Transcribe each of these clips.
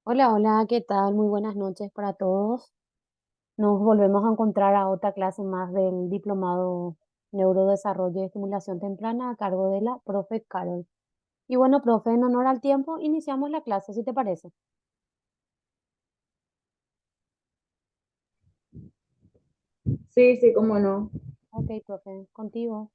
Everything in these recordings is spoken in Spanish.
Hola, hola, ¿qué tal? Muy buenas noches para todos. Nos volvemos a encontrar a otra clase más del Diplomado Neurodesarrollo y Estimulación Temprana a cargo de la profe Carol. Y bueno, profe, en honor al tiempo, iniciamos la clase, si te parece. Sí, sí, cómo no. Ok, profe, contigo.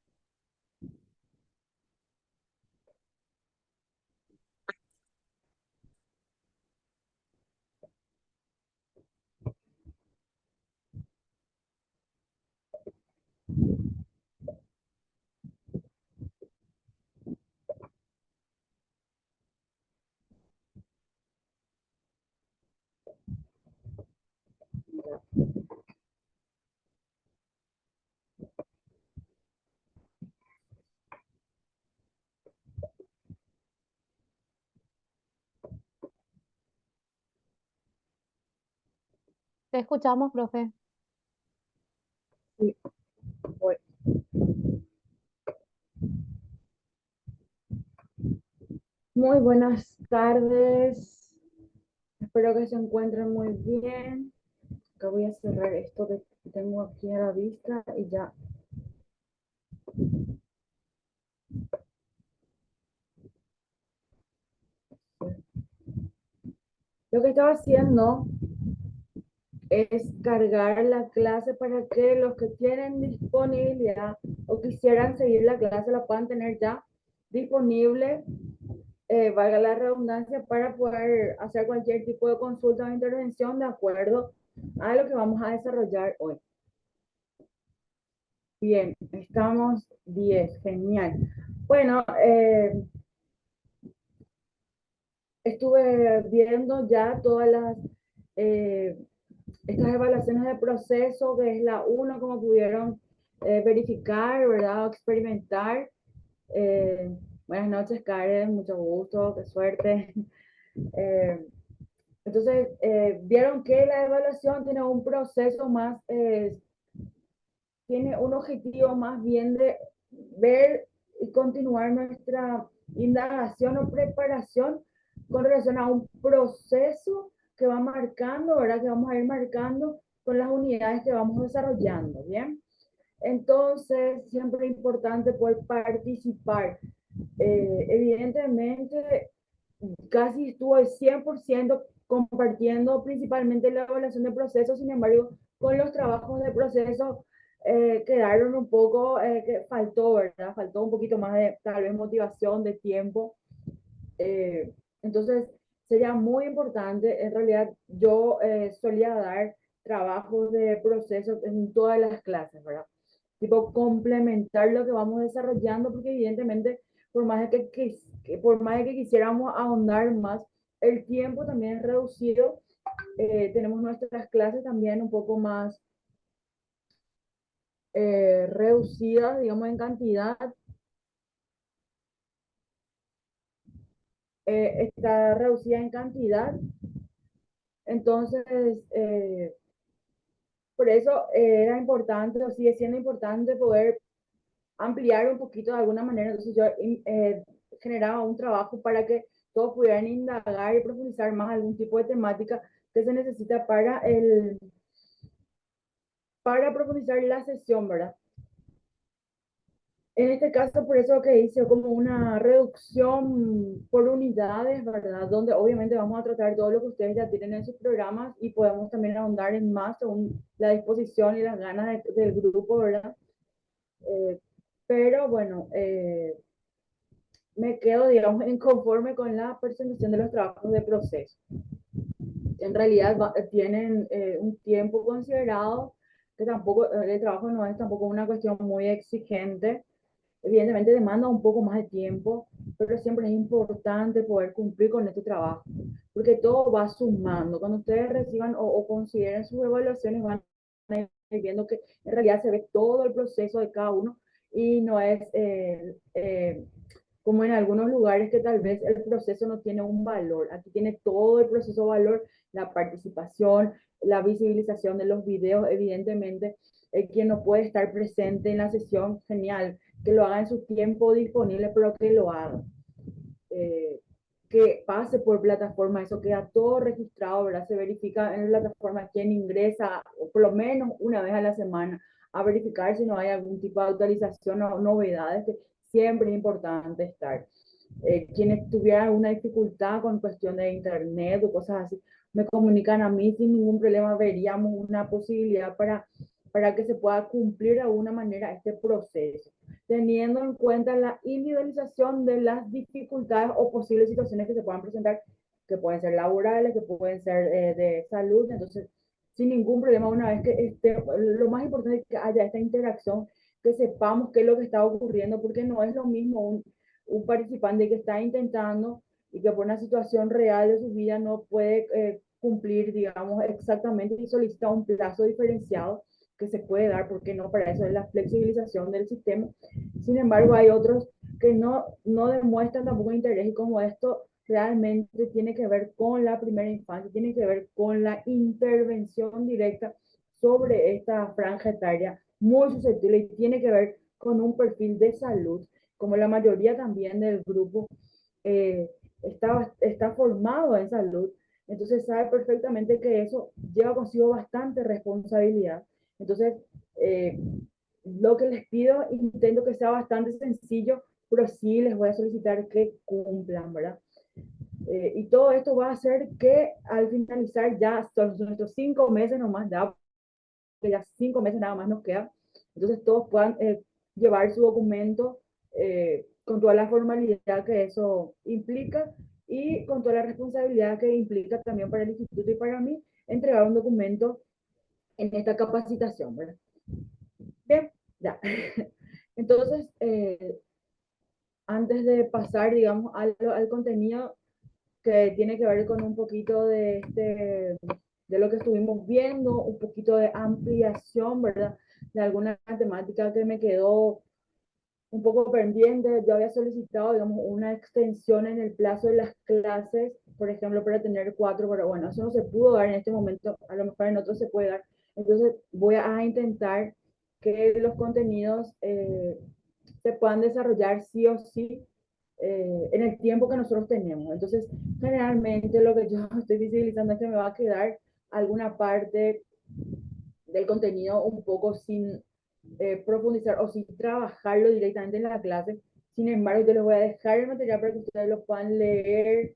Te escuchamos, profe. Sí, voy. Muy buenas tardes. Espero que se encuentren muy bien. Acá voy a cerrar esto que tengo aquí a la vista y ya. Lo que estaba haciendo es cargar la clase para que los que tienen disponibilidad o quisieran seguir la clase la puedan tener ya disponible, valga la redundancia, para poder hacer cualquier tipo de consulta o intervención de acuerdo a lo que vamos a desarrollar hoy. Bien, estamos 10, genial. Bueno, estuve viendo ya todas eh, estas evaluaciones de proceso, que es la uno, como pudieron verificar, ¿verdad? O experimentar. Eh, Buenas noches, Karen, mucho gusto, qué suerte. Eh, entonces, vieron que la evaluación tiene un proceso más, tiene un objetivo más bien de ver y continuar nuestra indagación o preparación con relación a un proceso que va marcando, ¿verdad? Que vamos a ir marcando con las unidades que vamos desarrollando, ¿bien? Entonces, siempre es importante poder participar. Evidentemente, casi estuve 100% compartiendo principalmente la evaluación de procesos, sin embargo, con los trabajos de proceso quedaron un poco, que faltó, ¿verdad? Faltó un poquito más de tal vez motivación, de tiempo. Eh, entonces, sería muy importante, en realidad yo solía dar trabajos de procesos en todas las clases, ¿verdad? Tipo complementar lo que vamos desarrollando, porque evidentemente, por más de por más de que quisiéramos ahondar más, el tiempo también es reducido. Tenemos nuestras clases también un poco más reducidas, digamos, en cantidad. Está reducida en cantidad. Entonces, por eso era importante, o sigue siendo importante, poder ampliar un poquito de alguna manera. Entonces yo generaba un trabajo para que todos pudieran indagar y profundizar más algún tipo de temática que se necesita para profundizar la sesión, ¿verdad? En este caso, por eso que hice como una reducción por unidades, ¿verdad? Donde obviamente vamos a tratar todo lo que ustedes ya tienen en sus programas y podemos también ahondar en más según la disposición y las ganas del grupo, ¿verdad? Eh, pero bueno, me quedo, digamos, inconforme con la presentación de los trabajos de proceso. En realidad tienen un tiempo considerado, que tampoco, el trabajo no es tampoco una cuestión muy exigente. Evidentemente demanda un poco más de tiempo, pero siempre es importante poder cumplir con este trabajo, porque todo va sumando. Cuando ustedes reciban o consideren sus evaluaciones, van a ir viendo que en realidad se ve todo el proceso de cada uno y no es como en algunos lugares que tal vez el proceso no tiene un valor. Aquí tiene todo el proceso valor, la participación, la visibilización de los videos, evidentemente. Quien no puede estar presente en la sesión, genial, que lo haga en su tiempo disponible, pero que lo haga. Eh, que pase por plataforma, eso queda todo registrado, ¿verdad? Se verifica en la plataforma quién ingresa, o por lo menos una vez a la semana, a verificar si no hay algún tipo de actualización o novedades, que siempre es importante estar. Quienes tuvieran alguna dificultad con cuestión de internet o cosas así, me comunican a mí sin ningún problema, veríamos una posibilidad para que se pueda cumplir de alguna manera este proceso, teniendo en cuenta la individualización de las dificultades o posibles situaciones que se puedan presentar, que pueden ser laborales, que pueden ser de salud. Entonces, sin ningún problema, una vez que lo más importante es que haya esta interacción, que sepamos qué es lo que está ocurriendo, porque no es lo mismo un participante que está intentando y que por una situación real de su vida no puede cumplir, digamos, exactamente, y solicita un plazo diferenciado que se puede dar, porque no, para eso es la flexibilización del sistema. Sin embargo, hay otros que no demuestran tampoco interés, y como esto realmente tiene que ver con la primera infancia, tiene que ver con la intervención directa sobre esta franja etaria muy susceptible, y tiene que ver con un perfil de salud, como la mayoría también del grupo eh, está formado en salud, entonces sabe perfectamente que eso lleva consigo bastante responsabilidad. Entonces, eh, lo que les pido, intento que sea bastante sencillo, pero sí les voy a solicitar que cumplan, ¿verdad? Y todo esto va a hacer que al finalizar ya son nuestros 5 meses nomás, ya, que ya 5 meses nada más nos queda, entonces todos puedan llevar su documento con toda la formalidad que eso implica, y con toda la responsabilidad que implica también para el instituto y para mí entregar un documento en esta capacitación, ¿verdad? Bien, ya. Entonces, antes de pasar, digamos, al contenido que tiene que ver con un poquito de lo que estuvimos viendo, un poquito de ampliación, ¿verdad? De alguna temática que me quedó un poco pendiente. Yo había solicitado, digamos, una extensión en el plazo de las clases, por ejemplo, para tener 4, pero bueno, eso no se pudo dar en este momento, a lo mejor en otro se puede dar. Entonces voy a intentar que los contenidos se puedan desarrollar sí o sí en el tiempo que nosotros tenemos. Entonces, generalmente lo que yo estoy visibilizando es que me va a quedar alguna parte del contenido un poco sin profundizar o sin trabajarlo directamente en la clase. Sin embargo, yo les voy a dejar el material para que ustedes lo puedan leer,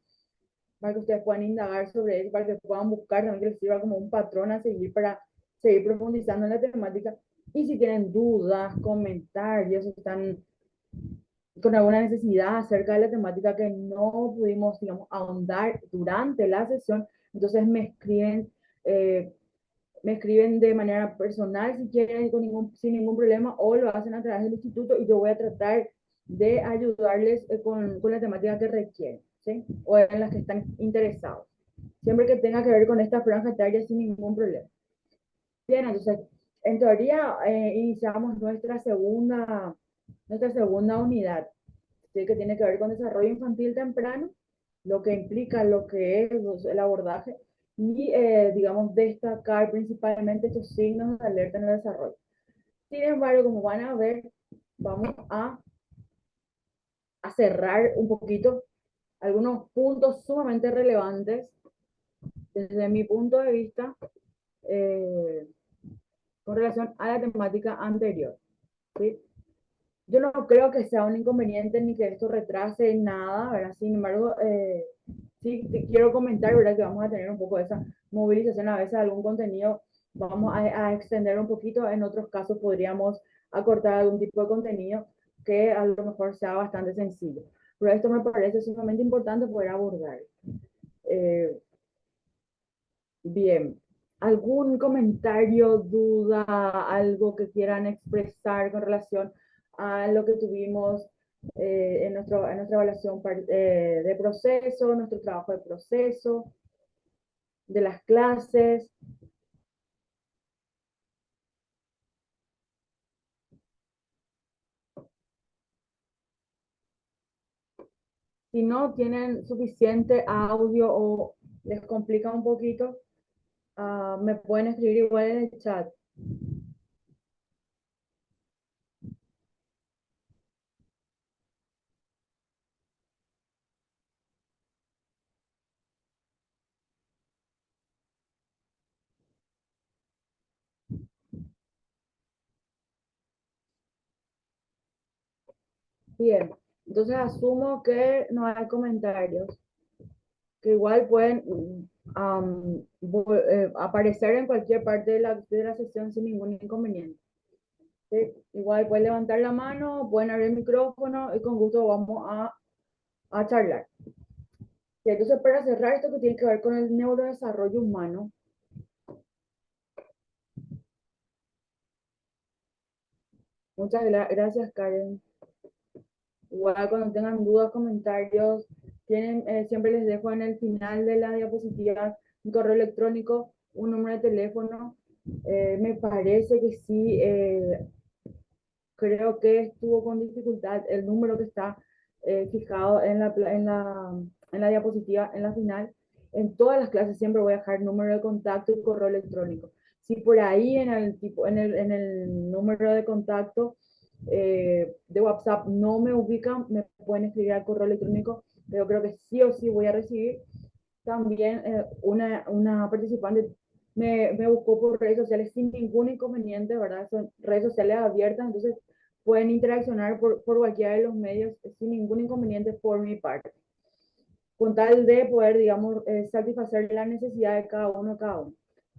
para que ustedes puedan indagar sobre él, para que puedan buscar, también que les sirva como un patrón a seguir para seguir profundizando en la temática. Y si tienen dudas, comentarios, están con alguna necesidad acerca de la temática que no pudimos, digamos, ahondar durante la sesión, entonces eh, me escriben de manera personal si quieren, sin ningún problema, o lo hacen a través del instituto, y yo voy a tratar de ayudarles con la temática que requieren, ¿sí? O en las que están interesados. Siempre que tenga que ver con esta franja etaria, sin ningún problema. Bien, entonces, en teoría, iniciamos nuestra segunda unidad, ¿sí? Que tiene que ver con desarrollo infantil temprano, lo que implica lo que es el abordaje, y, digamos, destacar principalmente estos signos de alerta en el desarrollo. Sin embargo, como van a ver, vamos a cerrar un poquito algunos puntos sumamente relevantes desde mi punto de vista, eh, con relación a la temática anterior, ¿sí? Yo no creo que sea un inconveniente ni que esto retrase nada, ¿verdad? Sin embargo, sí te quiero comentar, ¿verdad? Que vamos a tener un poco de esa movilización, a veces algún contenido vamos a extender un poquito, en otros casos podríamos acortar algún tipo de contenido que a lo mejor sea bastante sencillo. Pero esto me parece sumamente importante poder abordar. Eh, Bien, ¿algún comentario, duda, algo que quieran expresar con relación a lo que tuvimos en nuestra evaluación de proceso, nuestro trabajo de proceso, de las clases? Si no tienen suficiente audio o les complica un poquito, me pueden escribir igual en el chat. Bien, entonces asumo que no hay comentarios, que igual pueden aparecer en cualquier parte de la sesión sin ningún inconveniente. ¿Sí? Igual pueden levantar la mano, pueden abrir el micrófono y con gusto vamos a charlar. Y entonces, para cerrar esto que tiene que ver con el neurodesarrollo humano, muchas gracias, Karen. Igual cuando tengan dudas, comentarios, tienen, siempre les dejo en el final de la diapositiva un correo electrónico, un número de teléfono. Me parece que sí, creo que estuvo con dificultad el número que está fijado en la diapositiva, en la final. En todas las clases siempre voy a dejar número de contacto y correo electrónico. Si por ahí en el número de contacto de WhatsApp no me ubican, me pueden escribir al correo electrónico, pero creo que sí o sí voy a recibir. También una participante me buscó por redes sociales sin ningún inconveniente, ¿verdad? Son redes sociales abiertas, entonces pueden interaccionar por cualquiera de los medios sin ningún inconveniente por mi parte, con tal de poder, digamos, satisfacer la necesidad de cada uno, cada uno.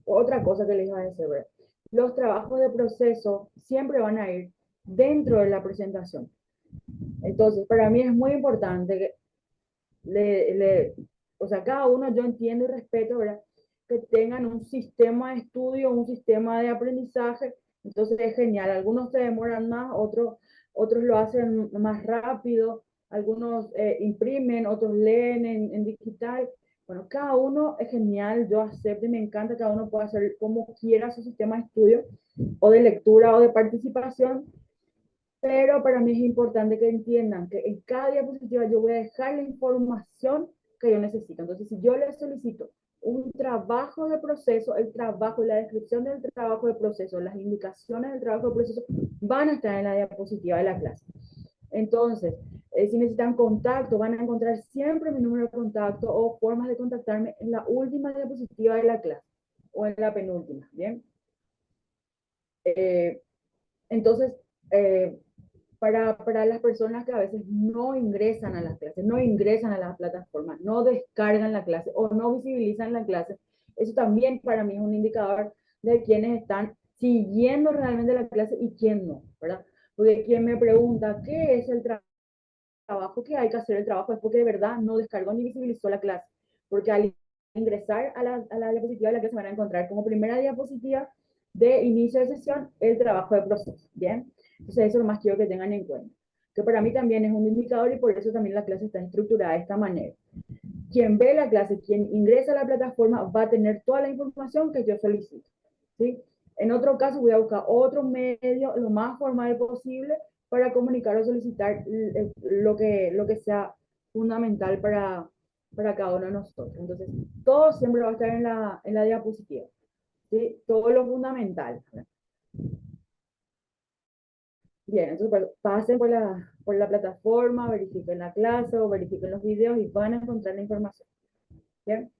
Otra cosa que les iba a decir, ¿verdad? Los trabajos de proceso siempre van a ir dentro de la presentación. Entonces, para mí es muy importante que o sea, cada uno yo entiendo y respeto, ¿verdad? Que tengan un sistema de estudio, un sistema de aprendizaje, entonces es genial. Algunos se demoran más, otros lo hacen más rápido, algunos imprimen, otros leen en digital. Bueno, cada uno es genial, yo acepto y me encanta, cada uno puede hacer como quiera su sistema de estudio o de lectura o de participación, pero para mí es importante que entiendan que en cada diapositiva yo voy a dejar la información que yo necesito. Entonces, si yo les solicito un trabajo de proceso, el trabajo, la descripción del trabajo de proceso, las indicaciones del trabajo de proceso van a estar en la diapositiva de la clase. Entonces, si necesitan contacto, van a encontrar siempre mi número de contacto o formas de contactarme en la última diapositiva de la clase o en la penúltima, ¿bien? Eh, entonces, eh, para las personas que a veces no ingresan a las clases, no ingresan a las plataformas, no descargan la clase o no visibilizan la clase, eso también para mí es un indicador de quienes están siguiendo realmente la clase y quién no, ¿verdad? Porque quien me pregunta qué es el trabajo, qué hay que hacer el trabajo, es porque de verdad no descargó ni visibilizó la clase. Porque al ingresar a la diapositiva de la clase van a encontrar como primera diapositiva de inicio de sesión el trabajo de proceso, ¿bien? Entonces eso es lo más quiero que tengan en cuenta, que para mí también es un indicador y por eso también la clase está estructurada de esta manera. Quien ve la clase, quien ingresa a la plataforma va a tener toda la información que yo solicito, ¿sí? En otro caso voy a buscar otro medio lo más formal posible para comunicar o solicitar lo que sea fundamental para cada uno de nosotros. Entonces, todo siempre va a estar en la diapositiva, ¿sí? Todo lo fundamental. Bien, entonces pasen por la plataforma, verifiquen la clase o verifiquen los videos y van a encontrar la información. Bien,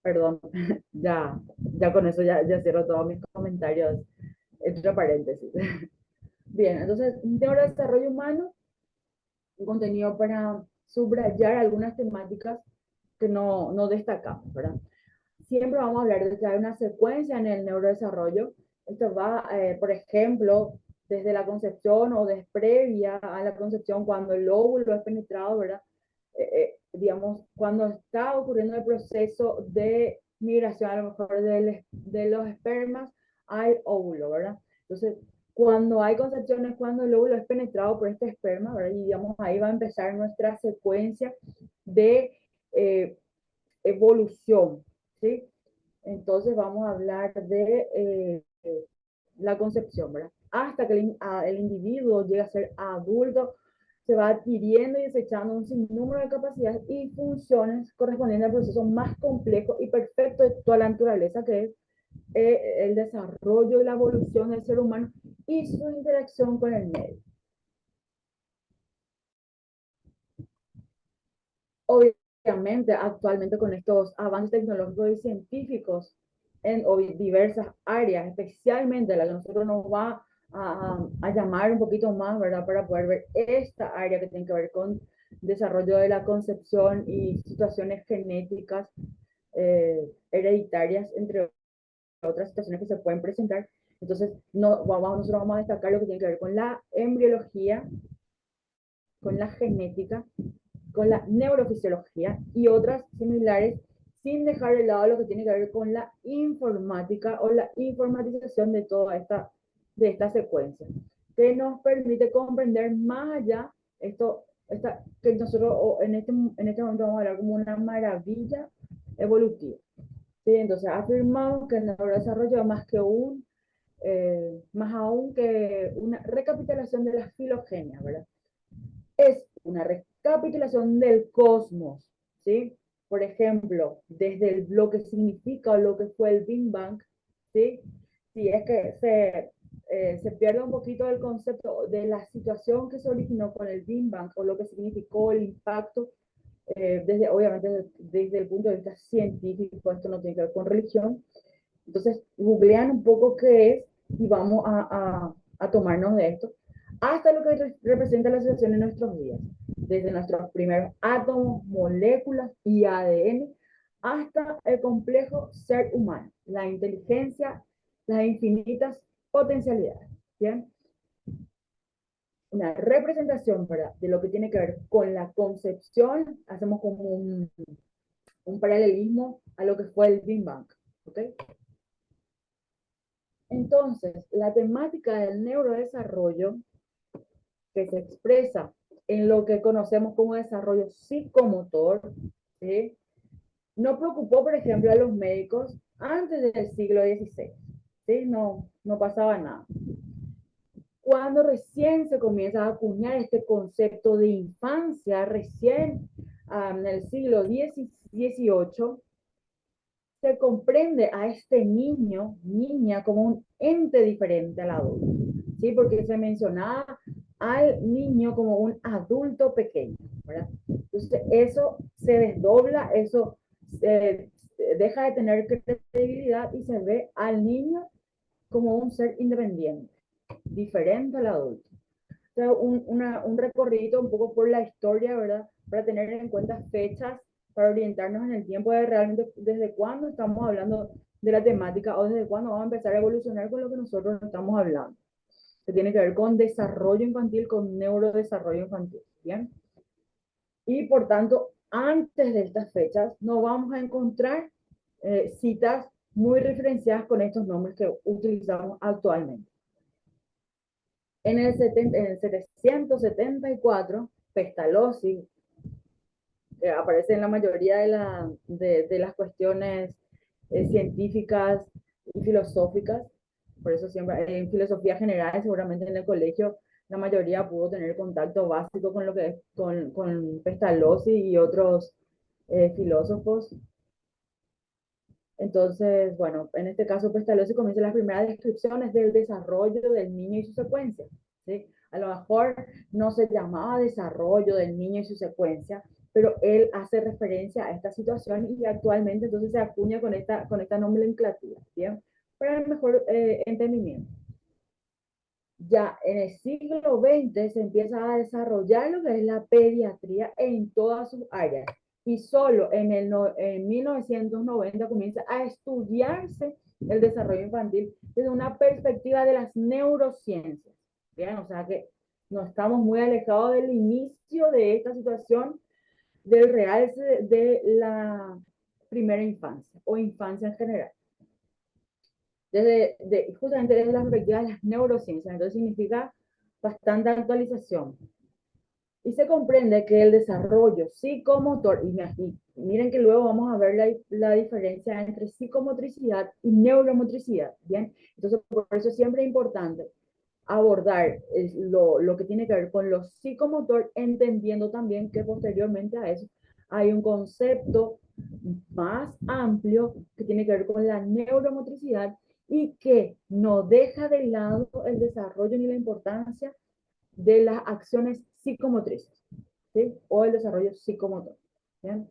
perdón, ya con eso ya cierro todos mis comentarios, entre paréntesis. Bien, entonces, un tema de desarrollo humano, un contenido para subrayar algunas temáticas que no destacamos, ¿verdad? Siempre vamos a hablar de que hay una secuencia en el neurodesarrollo. Esto va, por ejemplo, desde la concepción o desde previa a la concepción, cuando el óvulo es penetrado, ¿verdad? Digamos, cuando está ocurriendo el proceso de migración, a lo mejor de los espermas al óvulo, ¿verdad? Entonces, cuando hay concepción es cuando el óvulo es penetrado por este esperma, ¿verdad? Y digamos, ahí va a empezar nuestra secuencia de evolución, ¿sí? Entonces vamos a hablar de la concepción, ¿verdad? Hasta que el individuo llega a ser adulto, se va adquiriendo y desechando un sinnúmero de capacidades y funciones correspondientes al proceso más complejo y perfecto de toda la naturaleza, que es el desarrollo y la evolución del ser humano y su interacción con el medio. Obviamente, actualmente con estos avances tecnológicos y científicos en diversas áreas, especialmente la que a nosotros nos va a llamar un poquito más, ¿verdad? Para poder ver esta área que tiene que ver con desarrollo de la concepción y situaciones genéticas hereditarias, entre otras situaciones que se pueden presentar. Entonces, nosotros vamos a destacar lo que tiene que ver con la embriología, con la genética, con la neurofisiología y otras similares, sin dejar de lado lo que tiene que ver con la informática o la informatización de toda esta secuencia, que nos permite comprender más allá que nosotros en este momento vamos a hablar como una maravilla evolutiva. ¿Sí? Entonces afirmamos que el neurodesarrollo es más aún que una recapitulación de la filogenia, ¿verdad? Es una recapitulación del cosmos, ¿sí? Por ejemplo, desde lo que significa o lo que fue el Big Bang, ¿sí? Si es que se pierde un poquito el concepto de la situación que se originó con el Big Bang o lo que significó el impacto, obviamente desde el punto de vista científico, esto no tiene que ver con religión. Entonces, googlean un poco qué es y vamos a tomarnos de esto hasta lo que representa la situación en nuestros días, desde nuestros primeros átomos, moléculas y ADN, hasta el complejo ser humano, la inteligencia, las infinitas potencialidades. ¿Bien? Una representación, ¿verdad?, de lo que tiene que ver con la concepción, hacemos como un paralelismo a lo que fue el Big Bang. ¿Ok? Entonces, la temática del neurodesarrollo que se expresa en lo que conocemos como desarrollo psicomotor, ¿sí?, no preocupó, por ejemplo, a los médicos antes del siglo XVI. ¿Sí? No pasaba nada. Cuando recién se comienza a acuñar este concepto de infancia, recién en el siglo XVIII, se comprende a este niño, niña, como un ente diferente al adulto, ¿sí? Porque se mencionaba al niño como un adulto pequeño, ¿verdad? Entonces, eso se desdobla, eso deja de tener credibilidad y se ve al niño como un ser independiente, diferente al adulto. Entonces, un recorrido un poco por la historia, ¿verdad? Para tener en cuenta fechas, para orientarnos en el tiempo de realmente desde cuándo estamos hablando de la temática o desde cuándo vamos a empezar a evolucionar con lo que nosotros estamos hablando. Que tiene que ver con desarrollo infantil, con neurodesarrollo infantil. ¿Bien? Y por tanto, antes de estas fechas, no vamos a encontrar citas muy referenciadas con estos nombres que utilizamos actualmente. En el 774, Pestalozzi aparece en la mayoría de las cuestiones científicas y filosóficas. Por eso siempre en filosofía general, seguramente en el colegio, la mayoría pudo tener contacto básico con lo que es con Pestalozzi y otros filósofos. Entonces, bueno, en este caso Pestalozzi comienza las primeras descripciones del desarrollo del niño y su secuencia, ¿sí? A lo mejor no se llamaba desarrollo del niño y su secuencia, pero él hace referencia a esta situación y actualmente entonces se acuña con esta nomenclatura, ¿bien? Para el mejor entendimiento. Ya en el siglo XX se empieza a desarrollar lo que es la pediatría en todas sus áreas y solo en 1990 comienza a estudiarse el desarrollo infantil desde una perspectiva de las neurociencias. ¿Bien? O sea que no estamos muy alejados del inicio de esta situación del realce de la primera infancia o infancia en general. Justamente desde la perspectiva de las neurociencias. Entonces significa bastante actualización. Y se comprende que el desarrollo psicomotor, y miren que luego vamos a ver la diferencia entre psicomotricidad y neuromotricidad, ¿bien? Entonces, por eso siempre es importante abordar lo que tiene que ver con lo psicomotor, entendiendo también que posteriormente a eso hay un concepto más amplio que tiene que ver con la neuromotricidad y que no deja de lado el desarrollo ni la importancia de las acciones psicomotrices, ¿sí? O el desarrollo psicomotor. ¿Bien?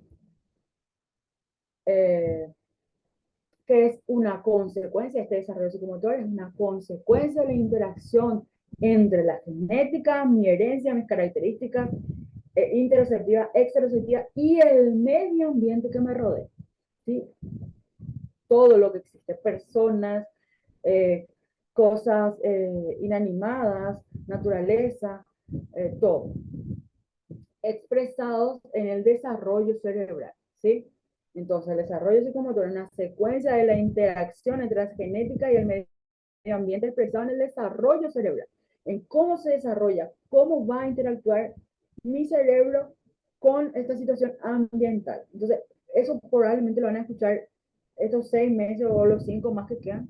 Eh, que es una consecuencia, este desarrollo psicomotor es una consecuencia de la interacción entre la genética, mi herencia, mis características interoceptiva, exteroceptiva y el medio ambiente que me rodea. ¿Sí? Todo lo que existe, personas, eh, cosas inanimadas, naturaleza, todo, expresados en el desarrollo cerebral, ¿sí? Entonces, el desarrollo psicomotor es una secuencia de la interacción entre la genética y el medio ambiente expresado en el desarrollo cerebral, en cómo se desarrolla, cómo va a interactuar mi cerebro con esta situación ambiental. Entonces, eso probablemente lo van a escuchar estos 6 meses o los 5 más que quedan.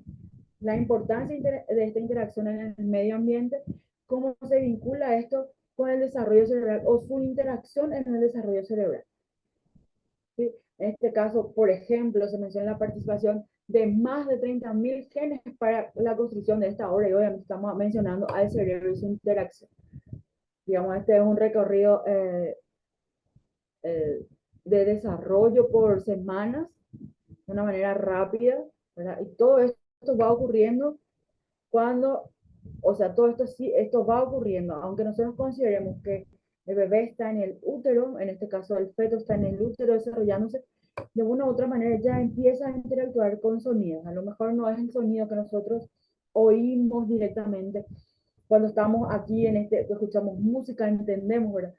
La importancia de esta interacción en el medio ambiente, cómo se vincula esto con el desarrollo cerebral o su interacción en el desarrollo cerebral. ¿Sí? En este caso, por ejemplo, se menciona la participación de más de 30.000 genes para la construcción de esta obra y obviamente estamos mencionando al cerebro y su interacción. Digamos, este es un recorrido de desarrollo por semanas, de una manera rápida, ¿verdad? Y todo esto va ocurriendo cuando, o sea, todo esto sí, esto va ocurriendo, aunque nosotros consideremos que el bebé está en el útero, en este caso el feto está en el útero desarrollándose, de una u otra manera ya empieza a interactuar con sonidos. A lo mejor no es el sonido que nosotros oímos directamente cuando estamos aquí en este, escuchamos música, entendemos, ¿verdad?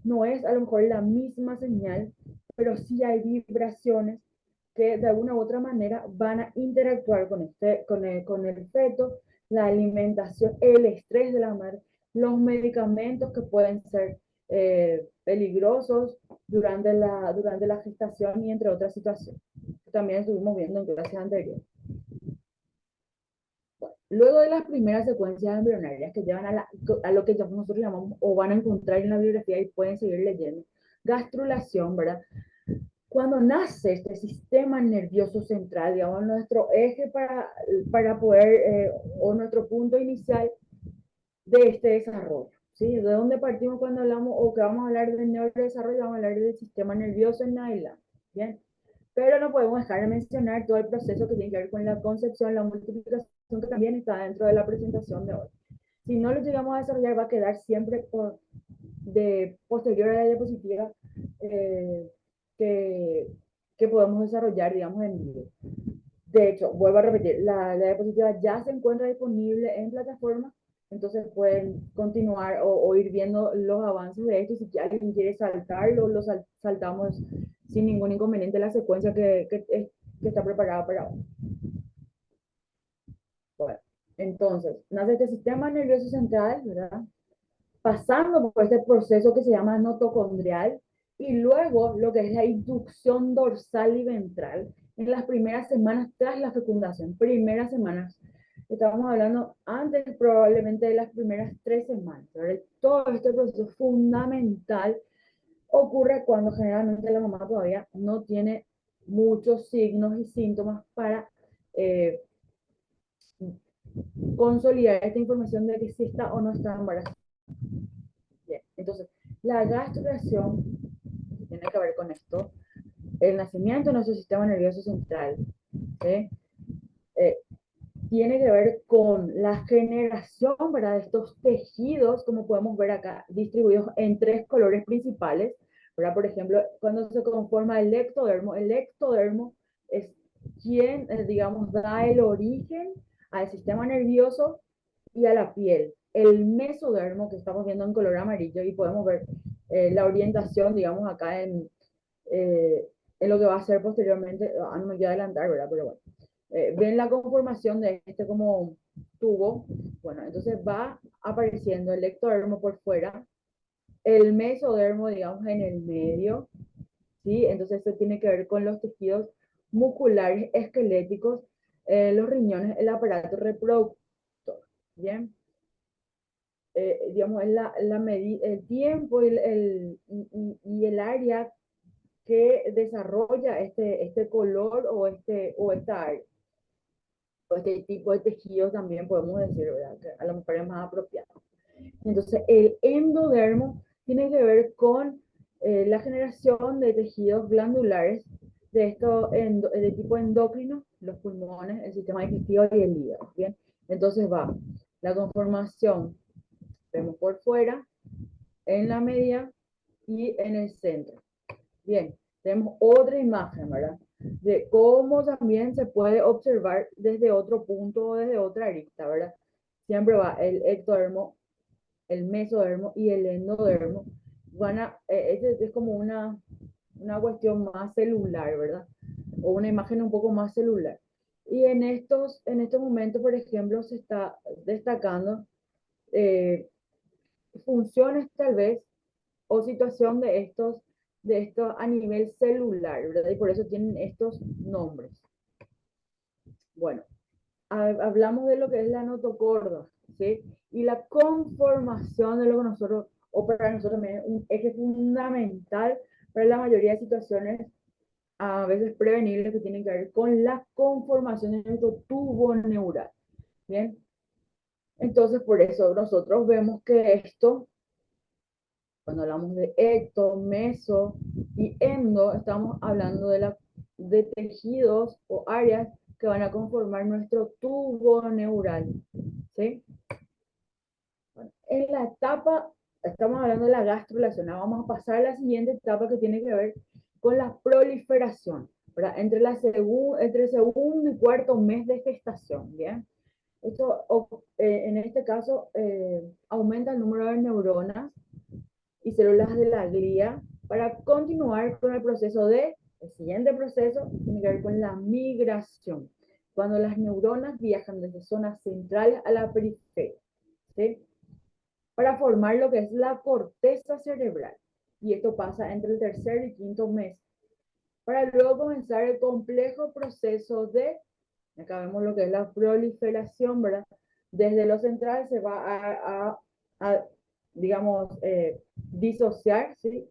No es a lo mejor la misma señal, pero sí hay vibraciones que de alguna u otra manera van a interactuar con el feto, la alimentación, el estrés de la madre, los medicamentos que pueden ser peligrosos durante la gestación y entre otras situaciones. También estuvimos viendo en clases anteriores. Luego de las primeras secuencias embrionarias que llevan a lo que nosotros llamamos o van a encontrar en la bibliografía y pueden seguir leyendo, gastrulación, ¿verdad? Cuando nace este sistema nervioso central, digamos, nuestro eje para poder, o nuestro punto inicial de este desarrollo, ¿sí? ¿De dónde partimos cuando hablamos o que vamos a hablar del neurodesarrollo? Vamos a hablar del sistema nervioso en Naila, ¿bien? Pero no podemos dejar de mencionar todo el proceso que tiene que ver con la concepción, la multiplicación, que también está dentro de la presentación de hoy. Si no lo llegamos a desarrollar, va a quedar siempre de posterior a la diapositiva eh, que, que podemos desarrollar, digamos, en vivo. De hecho, vuelvo a repetir, la diapositiva ya se encuentra disponible en plataforma, entonces pueden continuar o ir viendo los avances de esto. Si alguien quiere saltarlo, lo saltamos sin ningún inconveniente la secuencia que está preparada para hoy. Bueno, entonces, nace este sistema nervioso central, ¿verdad? Pasando por este proceso que se llama notocondrial y luego lo que es la inducción dorsal y ventral en las primeras semanas tras la fecundación. Primeras semanas. Estábamos hablando antes probablemente de las primeras 3 semanas. ¿Verdad? Todo este proceso fundamental ocurre cuando generalmente la mamá todavía no tiene muchos signos y síntomas para consolidar esta información de que si está o no está embarazada. Bien, entonces, la gastrulación tiene que ver con esto. El nacimiento de nuestro sistema nervioso central, ¿sí? eh, tiene que ver con la generación, ¿verdad? De estos tejidos, como podemos ver acá, distribuidos en 3 colores principales, ¿verdad? Por ejemplo, cuando se conforma el ectodermo es quien, digamos, da el origen al sistema nervioso y a la piel. El mesodermo, que estamos viendo en color amarillo, y podemos ver la orientación, digamos, acá eh, en lo que va a ser posteriormente, no me voy a adelantar, ¿verdad? Pero bueno, ven la conformación de este como tubo, bueno, entonces va apareciendo el ectodermo por fuera, el mesodermo, digamos, en el medio, ¿sí? Entonces esto tiene que ver con los tejidos musculares, esqueléticos, los riñones, el aparato reproductor, ¿bien? Digamos, el tiempo y el área que desarrolla este color o esta área. O este tipo de tejido también podemos decir, ¿verdad? Que a lo mejor es más apropiado. Entonces, el endodermo tiene que ver con la generación de tejidos glandulares de tipo endocrino, los pulmones, el sistema digestivo y el hígado. Bien, entonces va la conformación, vemos por fuera, en la media y en el centro. Bien, tenemos otra imagen, ¿verdad? De cómo también se puede observar desde otro punto o desde otra arista, ¿verdad? Siempre va el ectodermo, el mesodermo y el endodermo. Este es como una cuestión más celular, ¿verdad? O una imagen un poco más celular. Y en estos momentos, por ejemplo, se está destacando eh, funciones tal vez o situación de estos a nivel celular, ¿verdad? Y por eso tienen estos nombres. Bueno, hablamos de lo que es la notocorda, ¿sí? Y la conformación de lo que nosotros, o para nosotros también es un eje fundamental para la mayoría de situaciones, a veces prevenibles, que tienen que ver con la conformación de nuestro tubo neural, ¿bien? Entonces, por eso nosotros vemos que esto, cuando hablamos de ecto, meso y endo, estamos hablando de tejidos o áreas que van a conformar nuestro tubo neural, ¿sí? Bueno, en la etapa, estamos hablando de la gastrulación, vamos a pasar a la siguiente etapa que tiene que ver con la proliferación, ¿verdad? Entre el segundo y cuarto mes de gestación, ¿bien? Esto, en este caso, aumenta el número de neuronas y células de la glía para continuar con el siguiente proceso, tiene que ver con la migración, cuando las neuronas viajan desde zonas centrales a la periferia, ¿sí? Para formar lo que es la corteza cerebral. Y esto pasa entre el tercer y quinto mes, para luego comenzar el complejo proceso acá vemos lo que es la proliferación, ¿verdad? Desde lo central se va a digamos, disociar, ¿sí?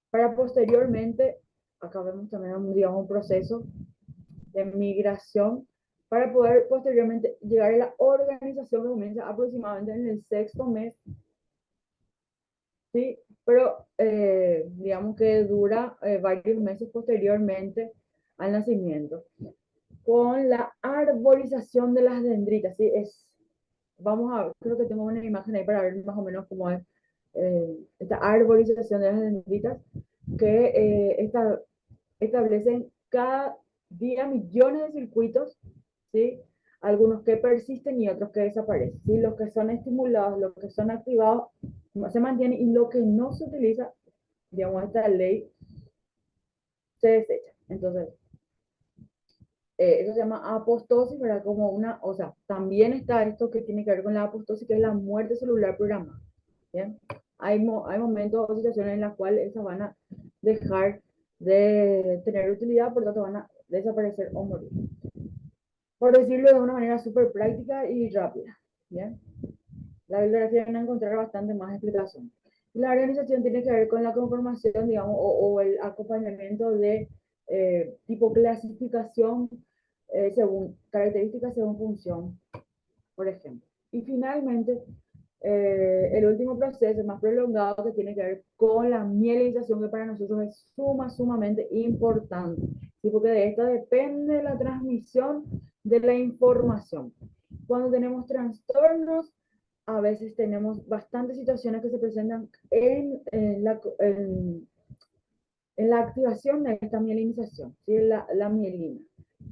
Para posteriormente, acá vemos también, digamos, un proceso de migración para poder posteriormente llegar a la organización que comienza aproximadamente en el sexto mes, ¿sí? Pero digamos que dura varios meses posteriormente al nacimiento. Con la arborización de las dendritas, ¿sí? Vamos a, creo que tengo una imagen ahí para ver más o menos cómo es esta arborización de las dendritas, que establecen cada día millones de circuitos, ¿sí? Algunos que persisten y otros que desaparecen, ¿sí? Los que son estimulados, los que son activados, se mantienen, y lo que no se utiliza, digamos, esta ley, se desecha. Entonces, eso se llama apostosis, ¿verdad? O sea, también está esto que tiene que ver con la apostosis, que es la muerte celular programada, ¿bien? Hay momentos o situaciones en las cuales esas van a dejar de tener utilidad, por lo tanto van a desaparecer o morir. Por decirlo de una manera súper práctica y rápida, ¿bien? La bibliografía van a encontrar bastante más explicación. La organización tiene que ver con la conformación, digamos, o el acompañamiento de tipo clasificación según características, según función, por ejemplo. Y finalmente, el último proceso más prolongado, que tiene que ver con la mielinización, que para nosotros es sumamente importante, ¿sí? Porque de esto depende la transmisión de la información. Cuando tenemos trastornos, a veces tenemos bastantes situaciones que se presentan en la activación de esta mielinización, ¿sí? La mielina,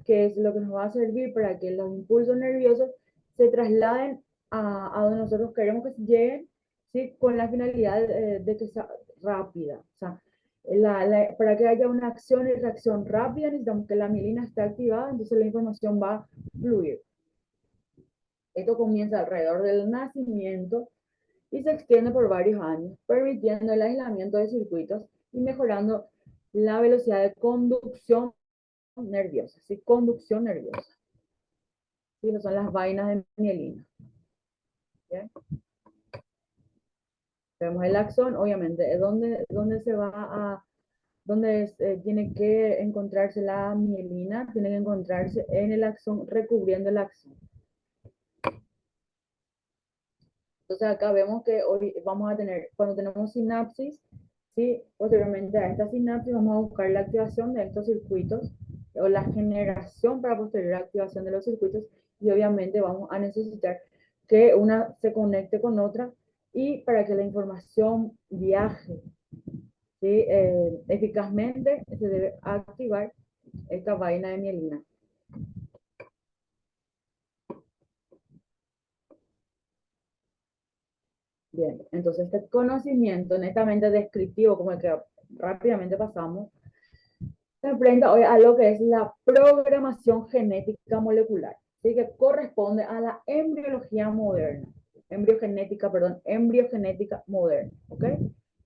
que es lo que nos va a servir para que los impulsos nerviosos se trasladen a donde nosotros queremos que lleguen, ¿sí? Con la finalidad de que sea rápida. O sea, para que haya una acción y reacción rápida, necesitamos que la mielina esté activada, entonces la información va a fluir. Esto comienza alrededor del nacimiento y se extiende por varios años, permitiendo el aislamiento de circuitos y mejorando la velocidad de conducción nerviosa, ¿sí? Conducción nerviosa. ¿Sí? Esas son las vainas de mielina. ¿Bien? Vemos el axón, obviamente, ¿dónde se va a, donde tiene que encontrarse la mielina? Tiene que encontrarse en el axón, recubriendo el axón. Entonces acá vemos que hoy vamos a tener, cuando tenemos sinapsis, ¿sí? Posteriormente a esta sinapsis vamos a buscar la activación de estos circuitos o la generación para posterior activación de los circuitos y obviamente vamos a necesitar que una se conecte con otra y para que la información viaje, ¿sí? Eficazmente se debe activar esta vaina de mielina. Bien, entonces este conocimiento netamente descriptivo, como el que rápidamente pasamos, se enfrenta hoy a lo que es la programación genética molecular, ¿sí? Que corresponde a la embriología moderna, embriogenética moderna, ¿ok?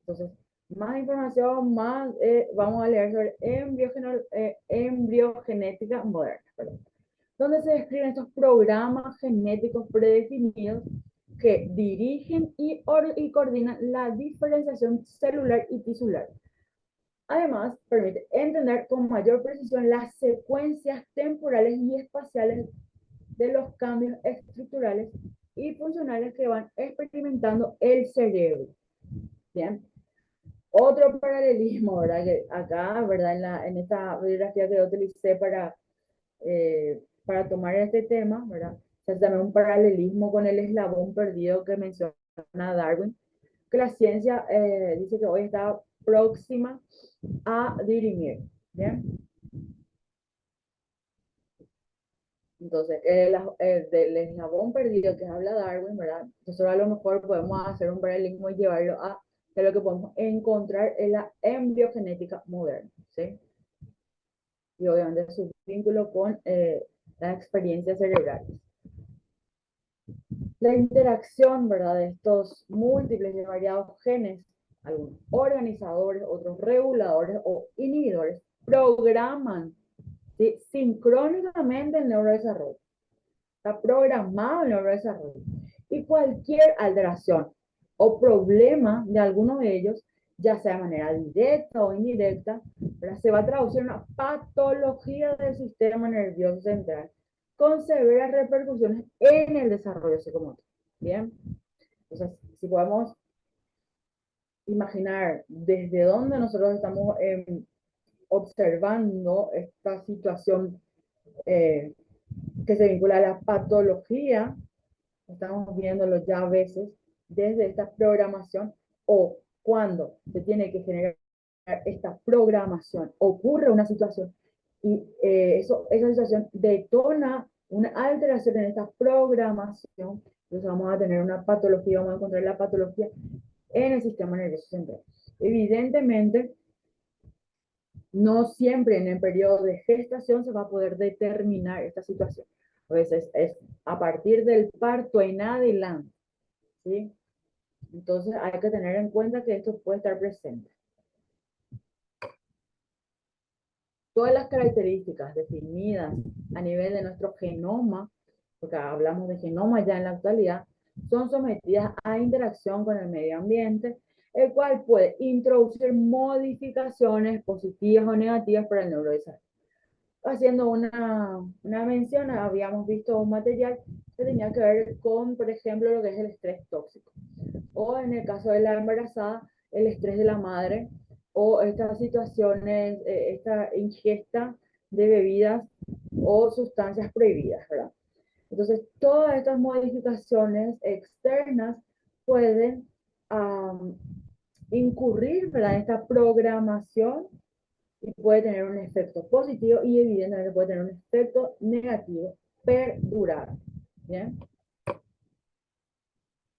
Entonces, más información, más vamos a leer sobre embriogenética moderna, perdón, donde se describen estos programas genéticos predefinidos que dirigen y coordinan la diferenciación celular y tisular. Además, permite entender con mayor precisión las secuencias temporales y espaciales de los cambios estructurales y funcionales que van experimentando el cerebro. Bien. Otro paralelismo, ¿verdad? Que acá, ¿verdad? En esta bibliografía que yo utilicé para tomar este tema, ¿verdad? Se hace también un paralelismo con el eslabón perdido que menciona Darwin, que la ciencia dice que hoy está próxima a dirimir. ¿Bien? Entonces, del eslabón perdido que habla Darwin, ¿verdad? Nosotros a lo mejor podemos hacer un paralelismo y llevarlo a lo que podemos encontrar en la embriogenética moderna, ¿sí? Y obviamente su vínculo con las experiencias cerebrales. La interacción, ¿verdad? De estos múltiples y variados genes, algunos organizadores, otros reguladores o inhibidores, programan, ¿sí? Sincrónicamente el neurodesarrollo. Está programado el neurodesarrollo. Y cualquier alteración o problema de alguno de ellos, ya sea de manera directa o indirecta, ¿verdad? Se va a traducir en una patología del sistema nervioso central con severas repercusiones en el desarrollo psicomotor. Bien, entonces, si podemos imaginar desde dónde nosotros estamos observando esta situación que se vincula a la patología, estamos viéndolo ya a veces desde esta programación o cuando se tiene que generar esta programación, ocurre una situación y esa situación detona una alteración en esta programación, entonces vamos a tener una patología, vamos a encontrar la patología en el sistema nervioso central. Evidentemente, no siempre en el periodo de gestación se va a poder determinar esta situación. A veces es a partir del parto en adelante, ¿sí? Entonces hay que tener en cuenta que esto puede estar presente. Todas las características definidas a nivel de nuestro genoma, porque hablamos de genoma ya en la actualidad, son sometidas a interacción con el medio ambiente, el cual puede introducir modificaciones positivas o negativas para el neurodesarrollo. Haciendo una mención, habíamos visto un material que tenía que ver con, por ejemplo, lo que es el estrés tóxico. O en el caso de la embarazada, el estrés de la madre, o estas situaciones, esta ingesta de bebidas o sustancias prohibidas, ¿verdad? Entonces, todas estas modificaciones externas pueden incurrir, ¿verdad?, en esta programación y puede tener un efecto positivo y evidentemente puede tener un efecto negativo perdurable. ¿Bien?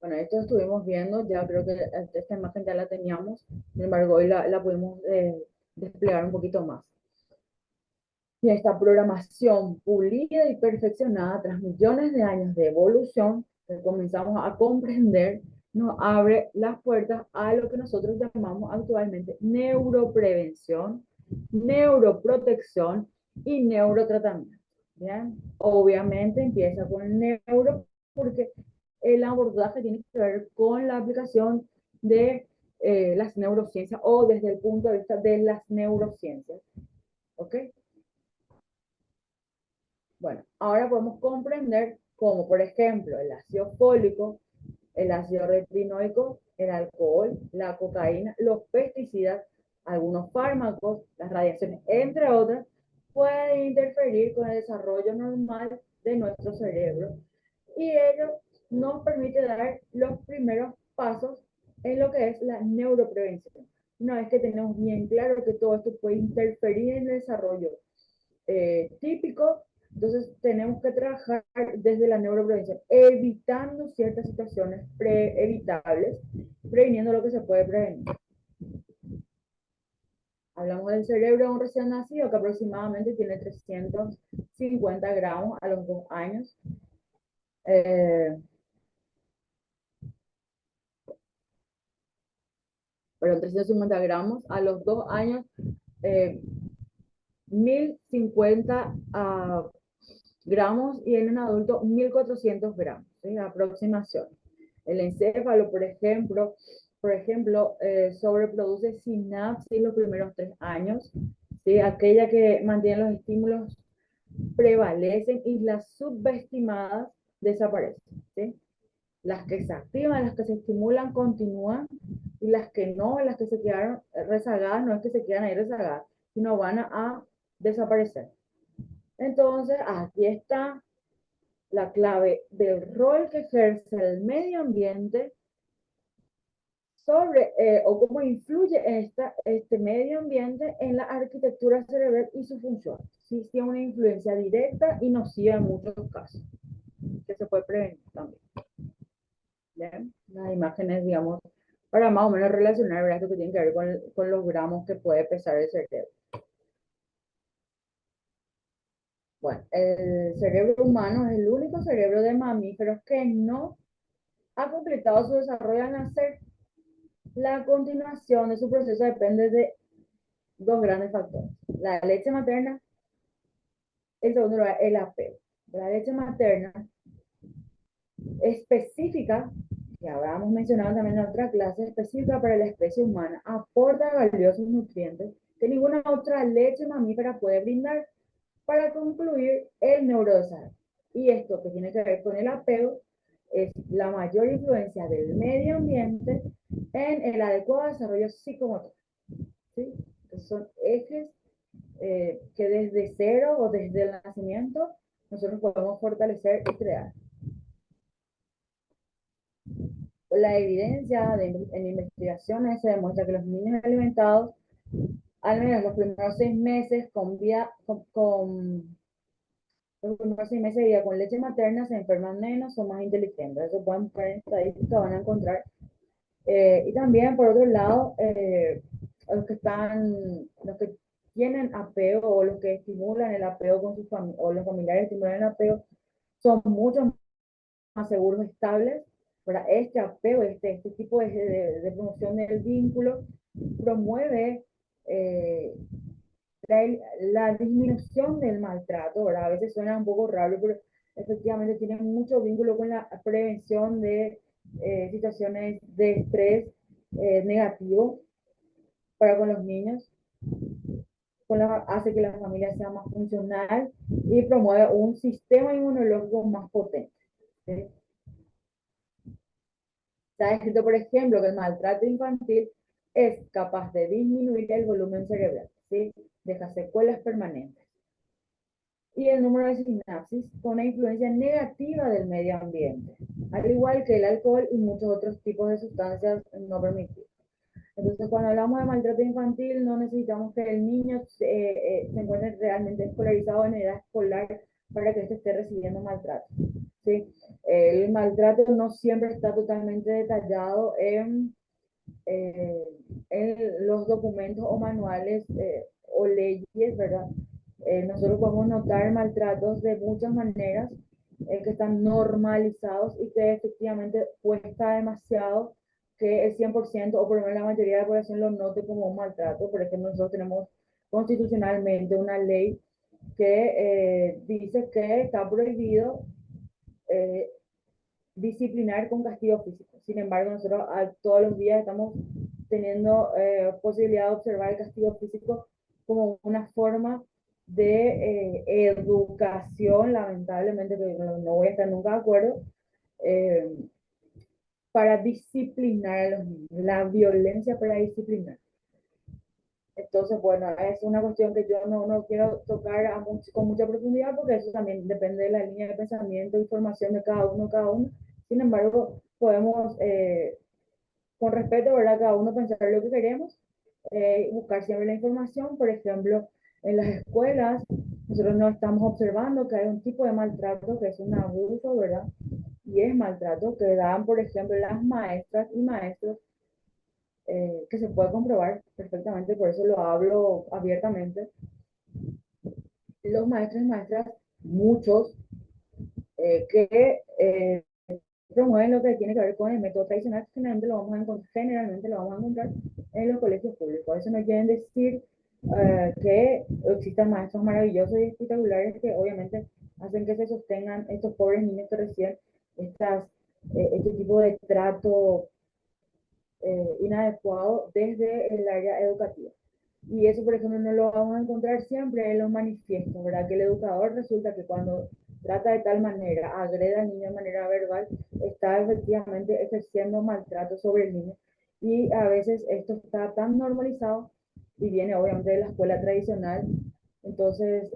Bueno, esto estuvimos viendo, ya creo que esta imagen ya la teníamos, sin embargo hoy la pudimos desplegar un poquito más. Y esta programación pulida y perfeccionada tras millones de años de evolución que comenzamos a comprender, nos abre las puertas a lo que nosotros llamamos actualmente neuroprevención, neuroprotección y neurotratamiento. ¿Bien? Obviamente empieza con el neuro porque el abordaje tiene que ver con la aplicación de las neurociencias o desde el punto de vista de las neurociencias. ¿Ok? Bueno, ahora podemos comprender cómo, por ejemplo, el ácido fólico el ácido retinoico, el alcohol, la cocaína, los pesticidas, algunos fármacos, las radiaciones, entre otras, pueden interferir con el desarrollo normal de nuestro cerebro y ello nos permite dar los primeros pasos en lo que es la neuroprevención. Una vez que tenemos bien claro que todo esto puede interferir en el desarrollo típico, entonces tenemos que trabajar desde la neuroprevención, evitando ciertas situaciones evitables, previniendo lo que se puede prevenir. Hablamos del cerebro de un recién nacido que aproximadamente tiene 350 gramos a los 2 años. Perdón, 350 gramos a los 2 años, 1050 gramos y en un adulto 1400 gramos, ¿sí? Aproximación. El encéfalo, por ejemplo, sobreproduce sinapsis los primeros 3 años, ¿sí? Aquella que mantiene los estímulos prevalecen y las subestimadas desaparecen, ¿sí? Las que se activan, las que se estimulan continúan y las que no, las que se quedaron rezagadas, no es que se quedan ahí rezagadas, sino van a desaparecer. Entonces, aquí está la clave del rol que ejerce el medio ambiente sobre, o cómo influye este medio ambiente en la arquitectura cerebral y su función. Sí, tiene una influencia directa y nociva en muchos casos, que se puede prevenir también. ¿Bien? Las imágenes, digamos, para más o menos relacionar, ¿verdad? Esto que tiene que ver con los gramos que puede pesar el cerebro. Bueno, el cerebro humano es el único cerebro de mamíferos que no ha completado su desarrollo al nacer. La continuación de su proceso depende de dos grandes factores: la leche materna, el segundo lugar, el apego. La leche materna específica, que habíamos mencionado también en otra clase, específica para la especie humana, aporta valiosos nutrientes que ninguna otra leche mamífera puede brindar. Para concluir, el neurodesarrollo. Y esto que tiene que ver con el apego es la mayor influencia del medio ambiente en el adecuado desarrollo psicomotor. ¿Sí? Entonces son ejes que desde cero o desde el nacimiento nosotros podemos fortalecer y crear. La evidencia en investigaciones se demuestra que los niños alimentados al menos los primeros 6 meses los primeros 6 meses de vida con leche materna se enferman menos, son más inteligentes. Eso pueden buscar en estadística, van a encontrar. Y también, por otro lado, los que tienen apego o los que estimulan el apego con sus familiares, o los familiares estimulan el apego, son mucho más seguros, estables. Para este apego, este tipo de promoción del vínculo, promueve la disminución del maltrato, ¿verdad? A veces suena un poco raro, pero efectivamente tiene mucho vínculo con la prevención de situaciones de estrés negativo para con los niños, hace que la familia sea más funcional y promueve un sistema inmunológico más potente. ¿Sí? Se ha escrito, por ejemplo, que el maltrato infantil es capaz de disminuir el volumen cerebral, ¿sí? Deja secuelas permanentes. Y el número de sinapsis con una influencia negativa del medio ambiente, al igual que el alcohol y muchos otros tipos de sustancias no permitidas. Entonces, cuando hablamos de maltrato infantil, no necesitamos que el niño se encuentre realmente escolarizado en edad escolar para que éste esté recibiendo maltrato. ¿Sí? El maltrato no siempre está totalmente detallado en los documentos o manuales o leyes, ¿verdad? Nosotros podemos notar maltratos de muchas maneras que están normalizados y que efectivamente cuesta demasiado que el 100% o por lo menos la mayoría de la población lo note como un maltrato. Por ejemplo, nosotros tenemos constitucionalmente una ley que dice que está prohibido eh, disciplinar con castigo físico. Sin embargo, nosotros todos los días estamos teniendo posibilidad de observar el castigo físico como una forma de educación, lamentablemente, que no voy a estar nunca de acuerdo, eh, para disciplinar a los niños, la violencia para disciplinar. Entonces, bueno, es una cuestión que yo no quiero tocar con mucha profundidad porque eso también depende de la línea de pensamiento y formación de cada uno, cada uno. Sin embargo, podemos, con respeto, ¿verdad? Cada uno pensar lo que queremos, buscar siempre la información. Por ejemplo, en las escuelas, nosotros no estamos observando que hay un tipo de maltrato que es un abuso, ¿verdad? Y es maltrato que dan, por ejemplo, las maestras y maestros, que se puede comprobar perfectamente, por eso lo hablo abiertamente. Los maestros y maestras, muchos, que promueven lo que tiene que ver con el método tradicional, generalmente lo vamos a encontrar en los colegios públicos. Eso no quiere decir que existan maestros maravillosos y espectaculares que obviamente hacen que se sostengan estos pobres niños que reciben este tipo de trato inadecuado desde el área educativa. Y eso, por ejemplo, no lo vamos a encontrar siempre en los manifiestos, ¿verdad? Que el educador resulta que cuando trata de tal manera, agrede al niño de manera verbal, está efectivamente ejerciendo maltrato sobre el niño. Y a veces esto está tan normalizado y viene obviamente de la escuela tradicional, entonces,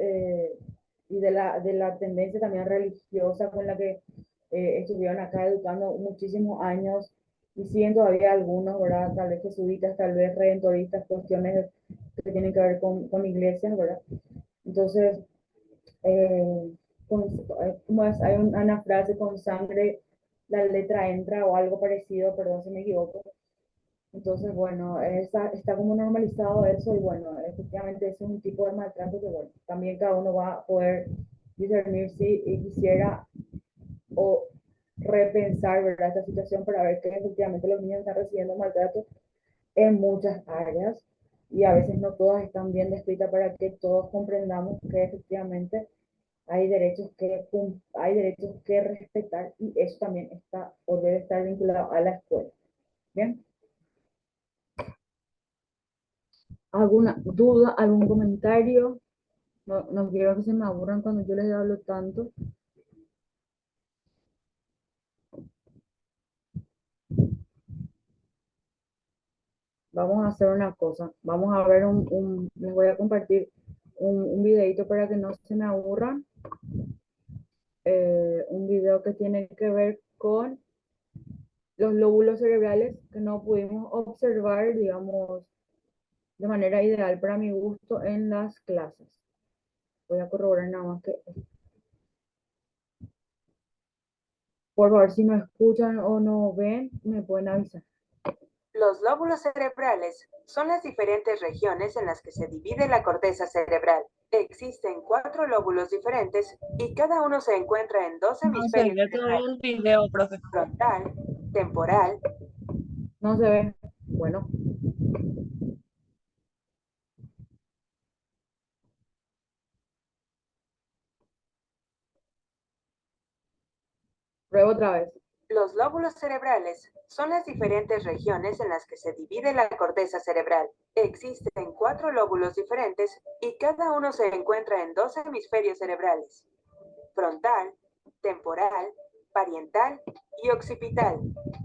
y de la tendencia también religiosa con la que estuvieron acá educando muchísimos años y siguen todavía algunos, ¿verdad? Tal vez jesuitas, tal vez redentoristas, cuestiones que tienen que ver con iglesias, ¿verdad? Entonces, eh, con, como es, hay una frase con sangre, la letra entra o algo parecido, perdón si me equivoco. Entonces, bueno, está como normalizado eso y bueno, efectivamente ese es un tipo de maltrato que, bueno, también cada uno va a poder discernir si quisiera o repensar, ¿verdad? Esta situación para ver que efectivamente los niños están recibiendo maltrato en muchas áreas y a veces no todas están bien descritas para que todos comprendamos que efectivamente hay derechos que respetar y eso también está o debe estar vinculado a la escuela. Bien, ¿alguna duda, algún comentario? No quiero que se me aburran cuando yo les hablo tanto. Vamos a hacer una cosa, vamos a ver les voy a compartir un videito para que no se me aburran, un video que tiene que ver con los lóbulos cerebrales que no pudimos observar, digamos, de manera ideal para mi gusto en las clases. Voy a corroborar nada más que, por favor, si no escuchan o no ven, me pueden avisar. Los lóbulos cerebrales son las diferentes regiones en las que se divide la corteza cerebral. Existen 4 lóbulos diferentes y cada uno se encuentra en 2 hemisferios. No se ve todavía el video, profe. Frontal, temporal. No se ve. Bueno. Pruebo otra vez. Los lóbulos cerebrales son las diferentes regiones en las que se divide la corteza cerebral. Existen 4 lóbulos diferentes y cada uno se encuentra en 2 hemisferios cerebrales: frontal, temporal, parietal y occipital.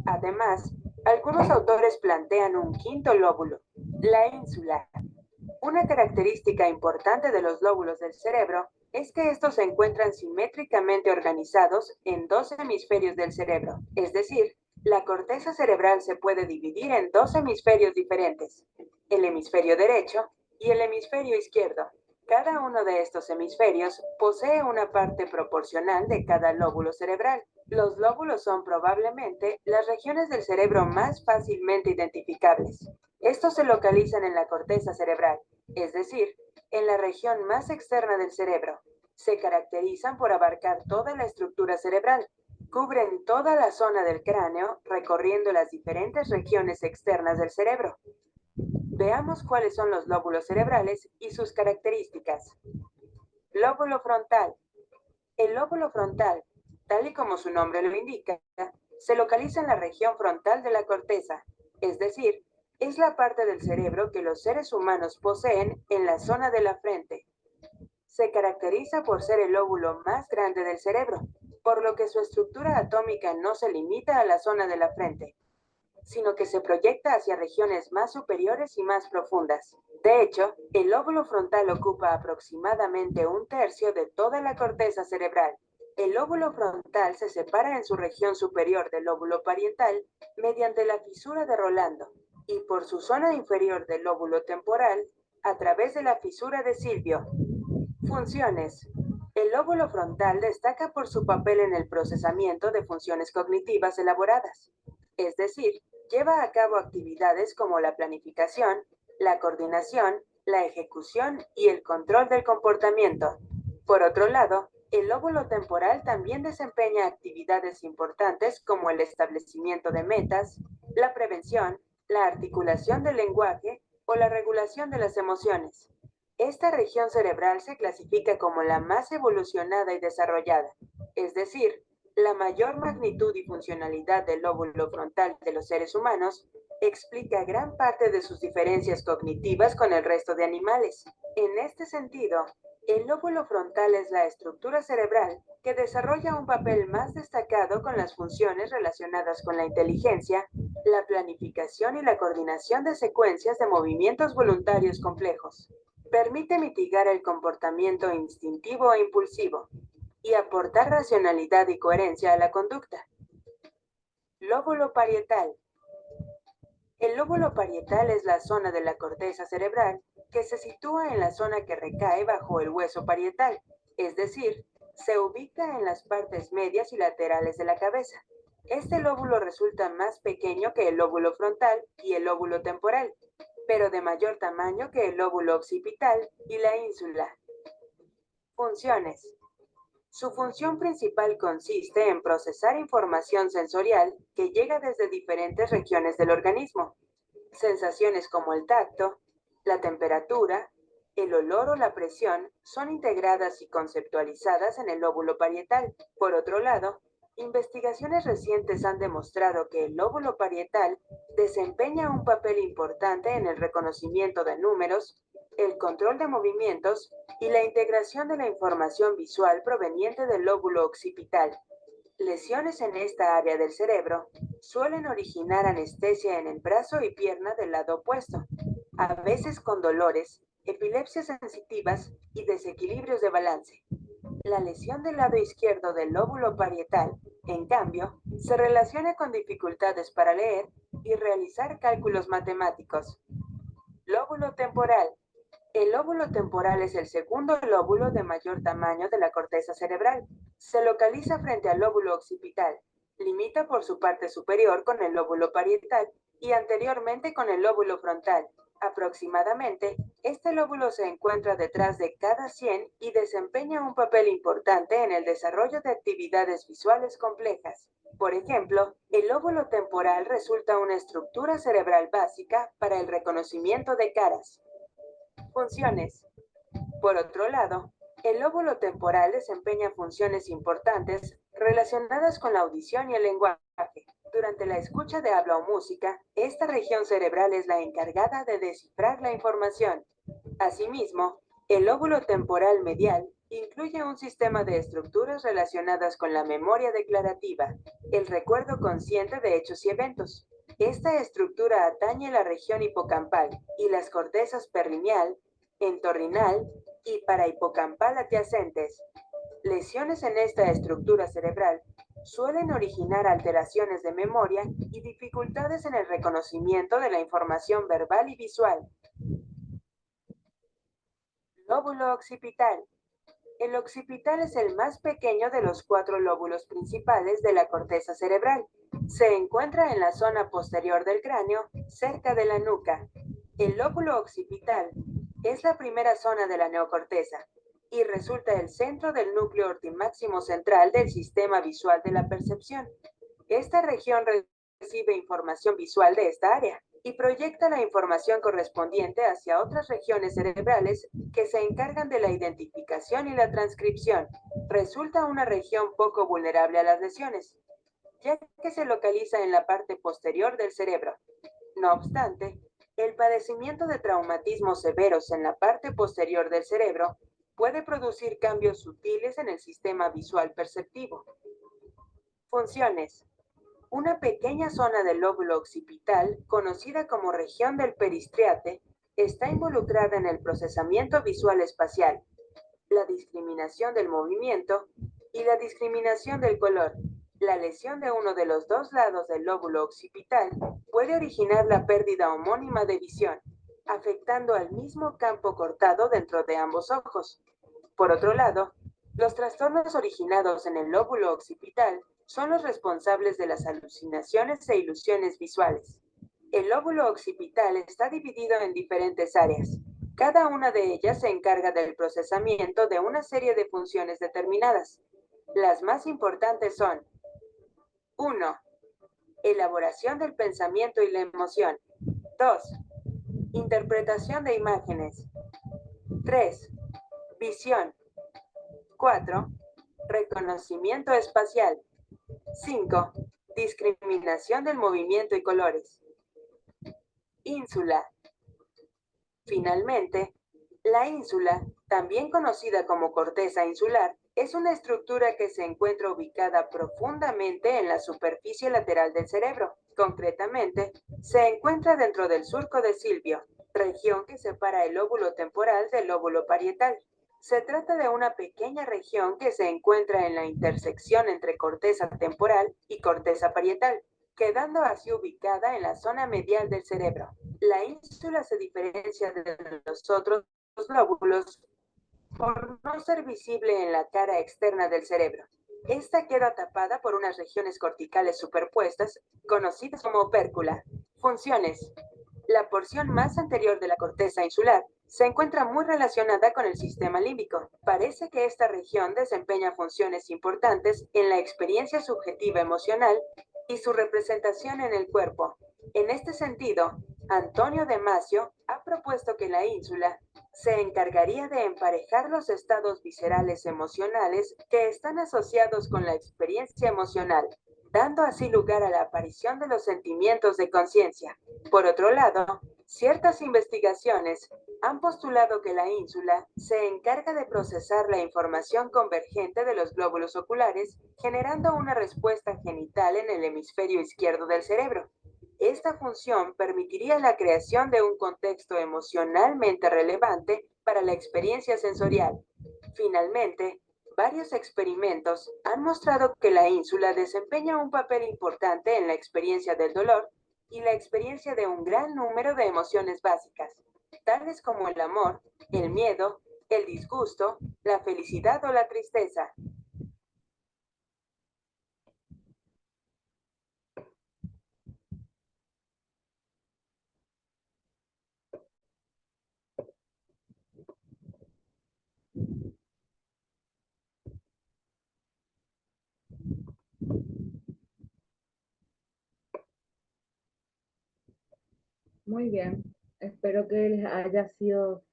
Además, algunos autores plantean un quinto lóbulo, la ínsula. Una característica importante de los lóbulos del cerebro es que estos se encuentran simétricamente organizados en 2 hemisferios del cerebro, es decir, la corteza cerebral se puede dividir en 2 hemisferios diferentes, el hemisferio derecho y el hemisferio izquierdo. Cada uno de estos hemisferios posee una parte proporcional de cada lóbulo cerebral. Los lóbulos son probablemente las regiones del cerebro más fácilmente identificables. Estos se localizan en la corteza cerebral, es decir, en la región más externa del cerebro. Se caracterizan por abarcar toda la estructura cerebral. Cubren toda la zona del cráneo, recorriendo las diferentes regiones externas del cerebro. Veamos cuáles son los lóbulos cerebrales y sus características. Lóbulo frontal. El lóbulo frontal, tal y como su nombre lo indica, se localiza en la región frontal de la corteza, es decir, es la parte del cerebro que los seres humanos poseen en la zona de la frente. Se caracteriza por ser el lóbulo más grande del cerebro. por lo que su estructura atómica no se limita a la zona de la frente, sino que se proyecta hacia regiones más superiores y más profundas. De hecho, el lóbulo frontal ocupa aproximadamente un tercio de toda la corteza cerebral. El lóbulo frontal se separa en su región superior del lóbulo parietal mediante la fisura de Rolando y por su zona inferior del lóbulo temporal a través de la fisura de Silvio. Funciones. El lóbulo frontal destaca por su papel en el procesamiento de funciones cognitivas elaboradas, es decir, lleva a cabo actividades como la planificación, la coordinación, la ejecución y el control del comportamiento. Por otro lado, el lóbulo temporal también desempeña actividades importantes como el establecimiento de metas, la prevención, la articulación del lenguaje o la regulación de las emociones. Esta región cerebral se clasifica como la más evolucionada y desarrollada, es decir, la mayor magnitud y funcionalidad del lóbulo frontal de los seres humanos explica gran parte de sus diferencias cognitivas con el resto de animales. En este sentido, el lóbulo frontal es la estructura cerebral que desarrolla un papel más destacado con las funciones relacionadas con la inteligencia, la planificación y la coordinación de secuencias de movimientos voluntarios complejos. Permite mitigar el comportamiento instintivo e impulsivo y aportar racionalidad y coherencia a la conducta. Lóbulo parietal. El lóbulo parietal es la zona de la corteza cerebral que se sitúa en la zona que recae bajo el hueso parietal, es decir, se ubica en las partes medias y laterales de la cabeza. Este lóbulo resulta más pequeño que el lóbulo frontal y el lóbulo temporal, pero de mayor tamaño que el lóbulo occipital y la ínsula. Funciones. Su función principal consiste en procesar información sensorial que llega desde diferentes regiones del organismo. Sensaciones como el tacto, la temperatura, el olor o la presión son integradas y conceptualizadas en el lóbulo parietal. Por otro lado, investigaciones recientes han demostrado que el lóbulo parietal desempeña un papel importante en el reconocimiento de números, el control de movimientos y la integración de la información visual proveniente del lóbulo occipital. Lesiones en esta área del cerebro suelen originar anestesia en el brazo y pierna del lado opuesto, a veces con dolores, epilepsias sensitivas y desequilibrios de balance. La lesión del lado izquierdo del lóbulo parietal, en cambio, se relaciona con dificultades para leer y realizar cálculos matemáticos. Lóbulo temporal. El lóbulo temporal es el segundo lóbulo de mayor tamaño de la corteza cerebral. Se localiza frente al lóbulo occipital. Limita por su parte superior con el lóbulo parietal y anteriormente con el lóbulo frontal. Aproximadamente, este lóbulo se encuentra detrás de cada sien y desempeña un papel importante en el desarrollo de actividades visuales complejas. Por ejemplo, el lóbulo temporal resulta una estructura cerebral básica para el reconocimiento de caras. Funciones. Por otro lado, el lóbulo temporal desempeña funciones importantes relacionadas con la audición y el lenguaje. Durante la escucha de habla o música, esta región cerebral es la encargada de descifrar la información. Asimismo, el lóbulo temporal medial incluye un sistema de estructuras relacionadas con la memoria declarativa, el recuerdo consciente de hechos y eventos. Esta estructura atañe la región hipocampal y las cortezas perrineal, entorrinal y parahipocampal adyacentes. Lesiones en esta estructura cerebral suelen originar alteraciones de memoria y dificultades en el reconocimiento de la información verbal y visual. Lóbulo occipital. El occipital es el más pequeño de los 4 lóbulos principales de la corteza cerebral. Se encuentra en la zona posterior del cráneo, cerca de la nuca. El lóbulo occipital es la primera zona de la neocorteza y resulta el centro del núcleo ortimáximo central del sistema visual de la percepción. Esta región recibe información visual de esta área y proyecta la información correspondiente hacia otras regiones cerebrales que se encargan de la identificación y la transcripción. Resulta una región poco vulnerable a las lesiones, ya que se localiza en la parte posterior del cerebro. No obstante, el padecimiento de traumatismos severos en la parte posterior del cerebro puede producir cambios sutiles en el sistema visual perceptivo. Funciones. Una pequeña zona del lóbulo occipital, conocida como región del peristriate, está involucrada en el procesamiento visual espacial, la discriminación del movimiento y la discriminación del color. La lesión de uno de los dos lados del lóbulo occipital puede originar la pérdida homónima de visión, afectando al mismo campo cortado dentro de ambos ojos. Por otro lado, los trastornos originados en el lóbulo occipital son los responsables de las alucinaciones e ilusiones visuales. El lóbulo occipital está dividido en diferentes áreas. Cada una de ellas se encarga del procesamiento de una serie de funciones determinadas. Las más importantes son: 1. Elaboración del pensamiento y la emoción. 2. Interpretación de imágenes. 3. Visión. 4. Reconocimiento espacial. 5. Discriminación del movimiento y colores. Ínsula. Finalmente, la ínsula, también conocida como corteza insular, es una estructura que se encuentra ubicada profundamente en la superficie lateral del cerebro. Concretamente, se encuentra dentro del surco de Silvio, región que separa el lóbulo temporal del lóbulo parietal. Se trata de una pequeña región que se encuentra en la intersección entre corteza temporal y corteza parietal, quedando así ubicada en la zona medial del cerebro. La ínsula se diferencia de los otros lóbulos por no ser visible en la cara externa del cerebro. Esta queda tapada por unas regiones corticales superpuestas, conocidas como opércula. Funciones. La porción más anterior de la corteza insular se encuentra muy relacionada con el sistema límbico. Parece que esta región desempeña funciones importantes en la experiencia subjetiva emocional y su representación en el cuerpo. En este sentido, Antonio Damasio ha propuesto que la ínsula se encargaría de emparejar los estados viscerales emocionales que están asociados con la experiencia emocional, dando así lugar a la aparición de los sentimientos de conciencia. Por otro lado, ciertas investigaciones han postulado que la ínsula se encarga de procesar la información convergente de los glóbulos oculares, generando una respuesta genital en el hemisferio izquierdo del cerebro. Esta función permitiría la creación de un contexto emocionalmente relevante para la experiencia sensorial. Finalmente, varios experimentos han mostrado que la ínsula desempeña un papel importante en la experiencia del dolor y la experiencia de un gran número de emociones básicas, tales como el amor, el miedo, el disgusto, la felicidad o la tristeza. Muy bien, espero que les haya sido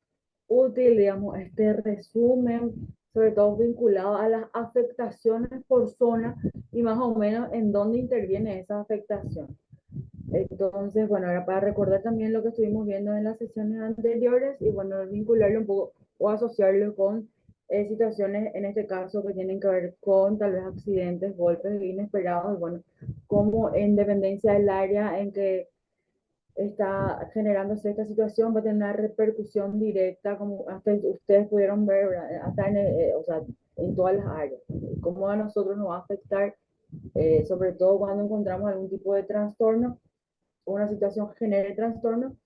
útil, digamos, este resumen, sobre todo vinculado a las afectaciones por zona y más o menos en dónde interviene esa afectación. Entonces, bueno, ahora para recordar también lo que estuvimos viendo en las sesiones anteriores y bueno, vincularlo un poco o asociarlo con situaciones, en este caso, que tienen que ver con tal vez accidentes, golpes inesperados, y bueno, como en dependencia del área en que está generándose esta situación, va a tener una repercusión directa, como hasta ustedes pudieron ver, ¿verdad? Hasta en, o sea, en todas las áreas. Cómo a nosotros nos va a afectar, sobre todo cuando encontramos algún tipo de trastorno, o una situación genere trastorno,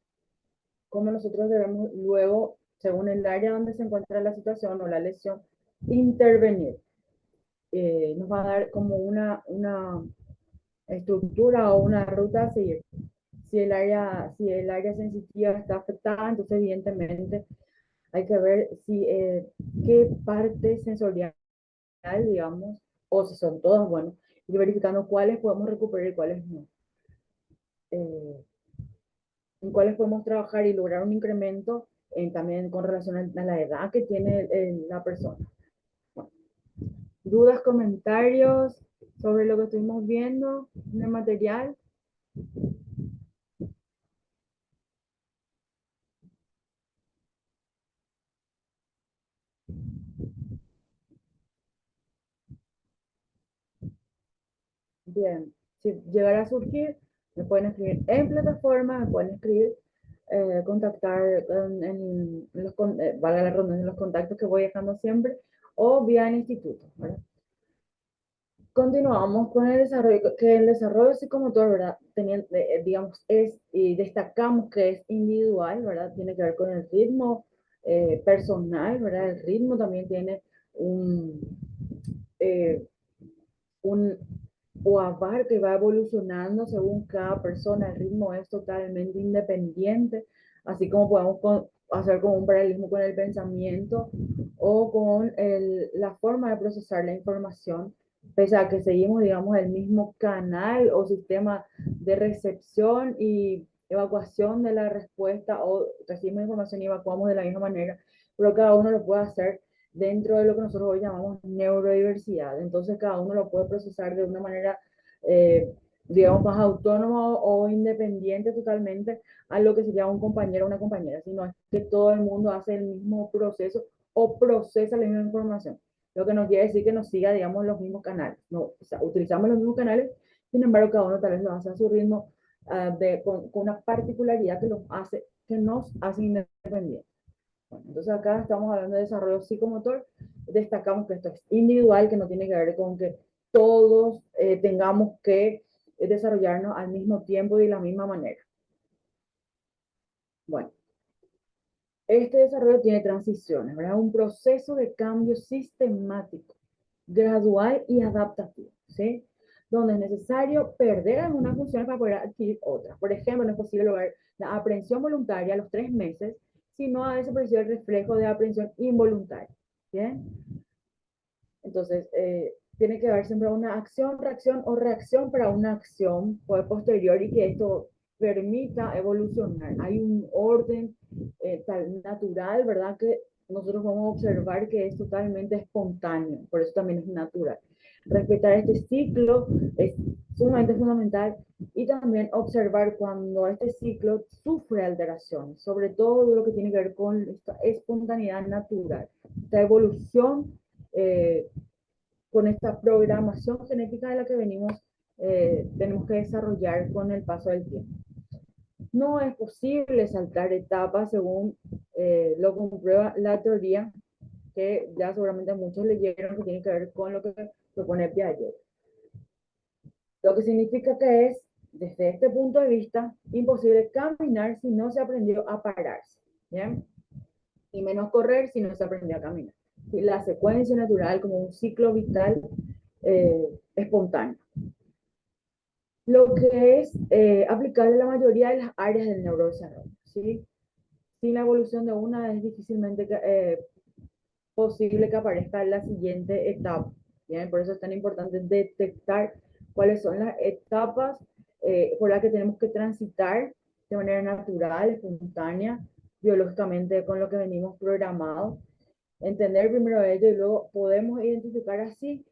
cómo nosotros debemos luego, según el área donde se encuentra la situación o la lesión, intervenir. Nos va a dar como una estructura o una ruta a seguir. Si el área sensitiva está afectada, entonces evidentemente hay que ver si qué parte sensorial, digamos, o si son todas, bueno, y verificando cuáles podemos recuperar y cuáles no. En cuáles podemos trabajar y lograr un incremento también con relación a la edad que tiene la persona. Bueno, dudas, comentarios sobre lo que estuvimos viendo en el material. Bien, si llegara a surgir, me pueden escribir en plataforma, me pueden escribir, contactar valga la redundancia, en los contactos que voy dejando siempre, o vía el instituto, ¿verdad? Continuamos con el desarrollo, que el desarrollo psicomotor, ¿verdad? Digamos, y destacamos que es individual, ¿verdad? Tiene que ver con el ritmo personal, ¿verdad? El ritmo también tiene un, eh, un o abarca y va evolucionando según cada persona. El ritmo es totalmente independiente, así como podemos hacer como un paralelismo con el pensamiento o con la forma de procesar la información, pese a que seguimos, digamos, el mismo canal o sistema de recepción y evacuación de la respuesta, o recibimos información y evacuamos de la misma manera, pero cada uno lo puede hacer dentro de lo que nosotros hoy llamamos neurodiversidad. Entonces cada uno lo puede procesar de una manera, eh, digamos, más autónoma o independiente totalmente a lo que sería un compañero o una compañera, sino es que todo el mundo hace el mismo proceso o procesa la misma información. Lo que no quiere decir que nos siga, digamos, los mismos canales. No, o sea, utilizamos los mismos canales, sin embargo, cada uno tal vez lo hace a su ritmo, con una particularidad que nos hace independientes. Bueno, entonces acá estamos hablando de desarrollo psicomotor, destacamos que esto es individual, que no tiene que ver con que todos tengamos que desarrollarnos al mismo tiempo y de la misma manera. Bueno, este desarrollo tiene transiciones, ¿verdad? Un proceso de cambio sistemático, gradual y adaptativo, ¿sí? Donde es necesario perder algunas funciones para poder adquirir otras. Por ejemplo, no es posible lograr la aprehensión voluntaria a los 3 meses si no ha desaparecido el reflejo de aprehensión involuntaria, ¿bien? Entonces, tiene que haber siempre una acción, reacción o reacción para una acción posterior y que esto permita evolucionar. Hay un orden tal natural, ¿verdad? Que nosotros vamos a observar que es totalmente espontáneo, por eso también es natural. Respetar este ciclo es sumamente fundamental y también observar cuando este ciclo sufre alteraciones, sobre todo lo que tiene que ver con esta espontaneidad natural, esta evolución eh, con esta programación genética de la que tenemos que desarrollar con el paso del tiempo. No es posible saltar etapas según lo comprueba la teoría que ya seguramente muchos leyeron, que tiene que ver con lo que propone Piaget. Lo que significa que es, desde este punto de vista, imposible caminar si no se aprendió a pararse, ¿bien? Y menos correr si no se aprendió a caminar. La secuencia natural como un ciclo vital espontáneo. Lo que es aplicable a la mayoría de las áreas del neurodesarrollo, ¿sí? Sin la evolución de una es difícilmente posible que aparezca la siguiente etapa. ¿Bien? Por eso es tan importante detectar cuáles son las etapas por las que tenemos que transitar de manera natural, espontánea, biológicamente con lo que venimos programados. Entender primero ello y luego podemos identificar así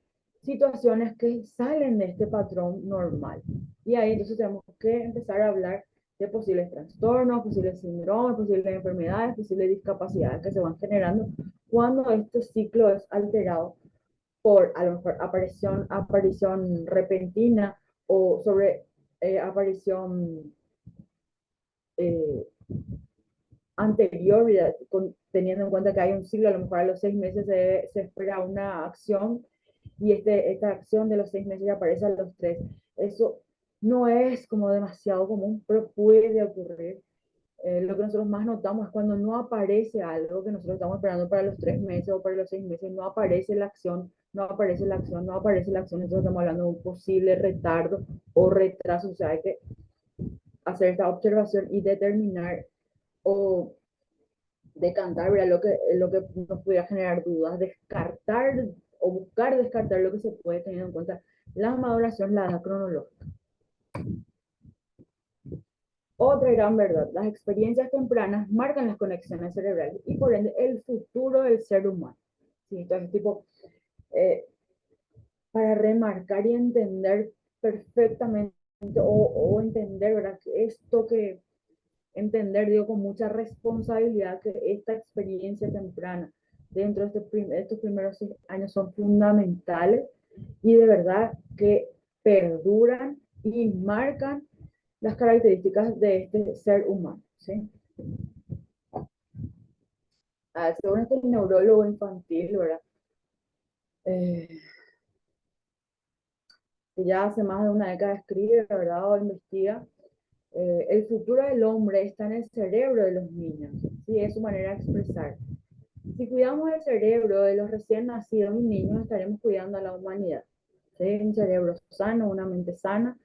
situaciones que salen de este patrón normal. Y ahí entonces tenemos que empezar a hablar de posibles trastornos, posibles síndromes, posibles enfermedades, posibles discapacidades que se van generando cuando este ciclo es alterado por a lo mejor aparición repentina o sobre aparición eh, anterior, teniendo en cuenta que hay un ciclo, a lo mejor a los 6 meses se espera una acción y esta acción de los 6 meses ya aparece a los 3. Eso no es como demasiado común, pero puede ocurrir. Lo que nosotros más notamos es cuando no aparece algo que nosotros estamos esperando para los 3 meses o para los 6 meses, no aparece la acción, no aparece la acción, no aparece la acción, entonces estamos hablando de un posible retardo o retraso, o sea, hay que hacer esta observación y determinar o decantar, ¿verdad? Lo que nos pudiera generar dudas, descartar o buscar descartar lo que se puede tener en cuenta la maduración, la edad cronológica. Otra gran verdad, las experiencias tempranas marcan las conexiones cerebrales y por ende el futuro del ser humano. ¿Sí? Entonces, tipo, para remarcar y entender perfectamente o entender, ¿verdad? Que esto que entender, digo, con mucha responsabilidad que esta experiencia temprana dentro de estos primeros 6 años son fundamentales y de verdad que perduran y marcan las características de este ser humano, ¿sí? Según este neurólogo infantil, ¿verdad? Eh, que ya hace más de una década escribe, ¿verdad? O investiga, el futuro del hombre está en el cerebro de los niños, ¿sí? Es su manera de expresar. Si cuidamos el cerebro de los recién nacidos y niños, estaremos cuidando a la humanidad, ¿sí? Un cerebro sano, una mente sana,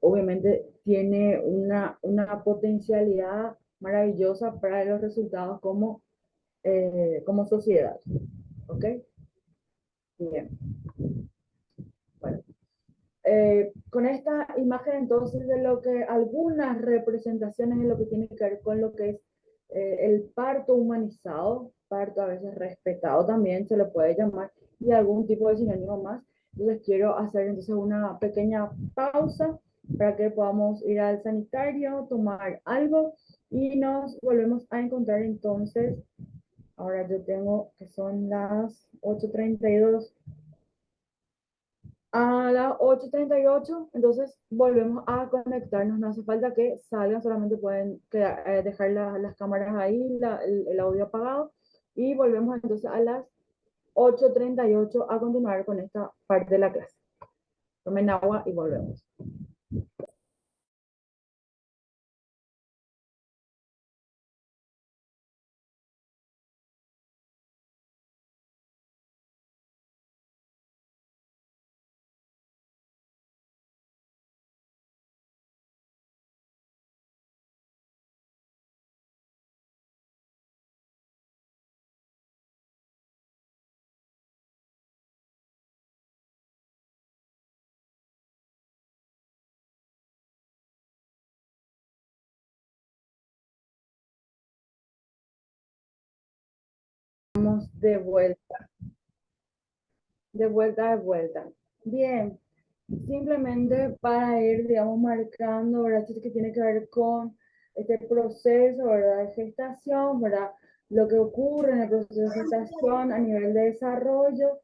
obviamente tiene una potencialidad maravillosa para los resultados como sociedad. ¿Ok? Bien. Bueno. Con esta imagen entonces de lo que algunas representaciones de lo que tiene que ver con lo que es el parto humanizado, parto a veces respetado también se lo puede llamar, y algún tipo de sinónimo más. Entonces quiero hacer entonces una pequeña pausa para que podamos ir al sanitario, tomar algo y nos volvemos a encontrar entonces. Ahora yo tengo que son las 8:32. A las 8:38, entonces volvemos a conectarnos. No hace falta que salgan, solamente pueden dejar las cámaras ahí, el audio apagado. Y volvemos entonces a las 8:38 a continuar con esta parte de la clase. Tomen agua y volvemos. Vamos de vuelta. Bien, simplemente para ir, digamos, marcando, ¿verdad? Esto que tiene que ver con este proceso, ¿verdad? De gestación, ¿verdad? Lo que ocurre en el proceso de gestación a nivel de desarrollo.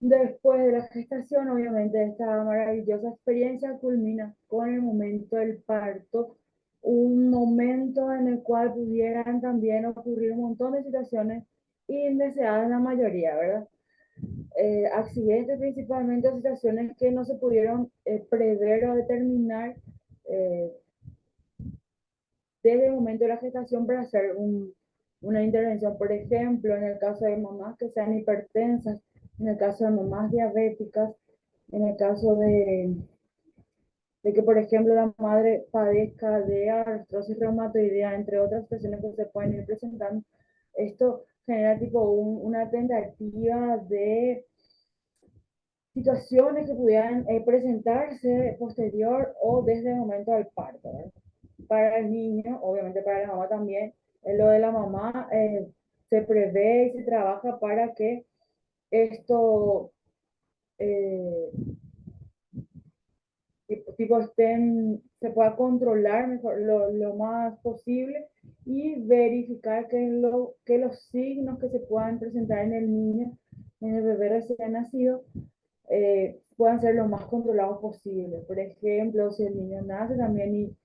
Después de la gestación, obviamente, esta maravillosa experiencia culmina con el momento del parto, un momento en el cual pudieran también ocurrir un montón de situaciones indeseadas en la mayoría, ¿verdad? Accidentes principalmente, situaciones que no se pudieron prever o determinar eh, desde el momento de la gestación para hacer una intervención. Por ejemplo, en el caso de mamás que sean hipertensas, en el caso de mamás diabéticas, en el caso de que, por ejemplo, la madre padezca de artrosis reumatoidea, entre otras situaciones que se pueden ir presentando. Esto genera tipo una tentativa de situaciones que pudieran presentarse posterior o desde el momento del parto, ¿verdad? Para el niño, obviamente para la mamá también, en lo de la mamá se prevé y se trabaja para que esto eh, tipo se pueda controlar mejor lo más posible y verificar que los signos que se puedan presentar en el niño, en el bebé recién nacido, puedan ser lo más controlados posible. Por ejemplo, si el niño nace también y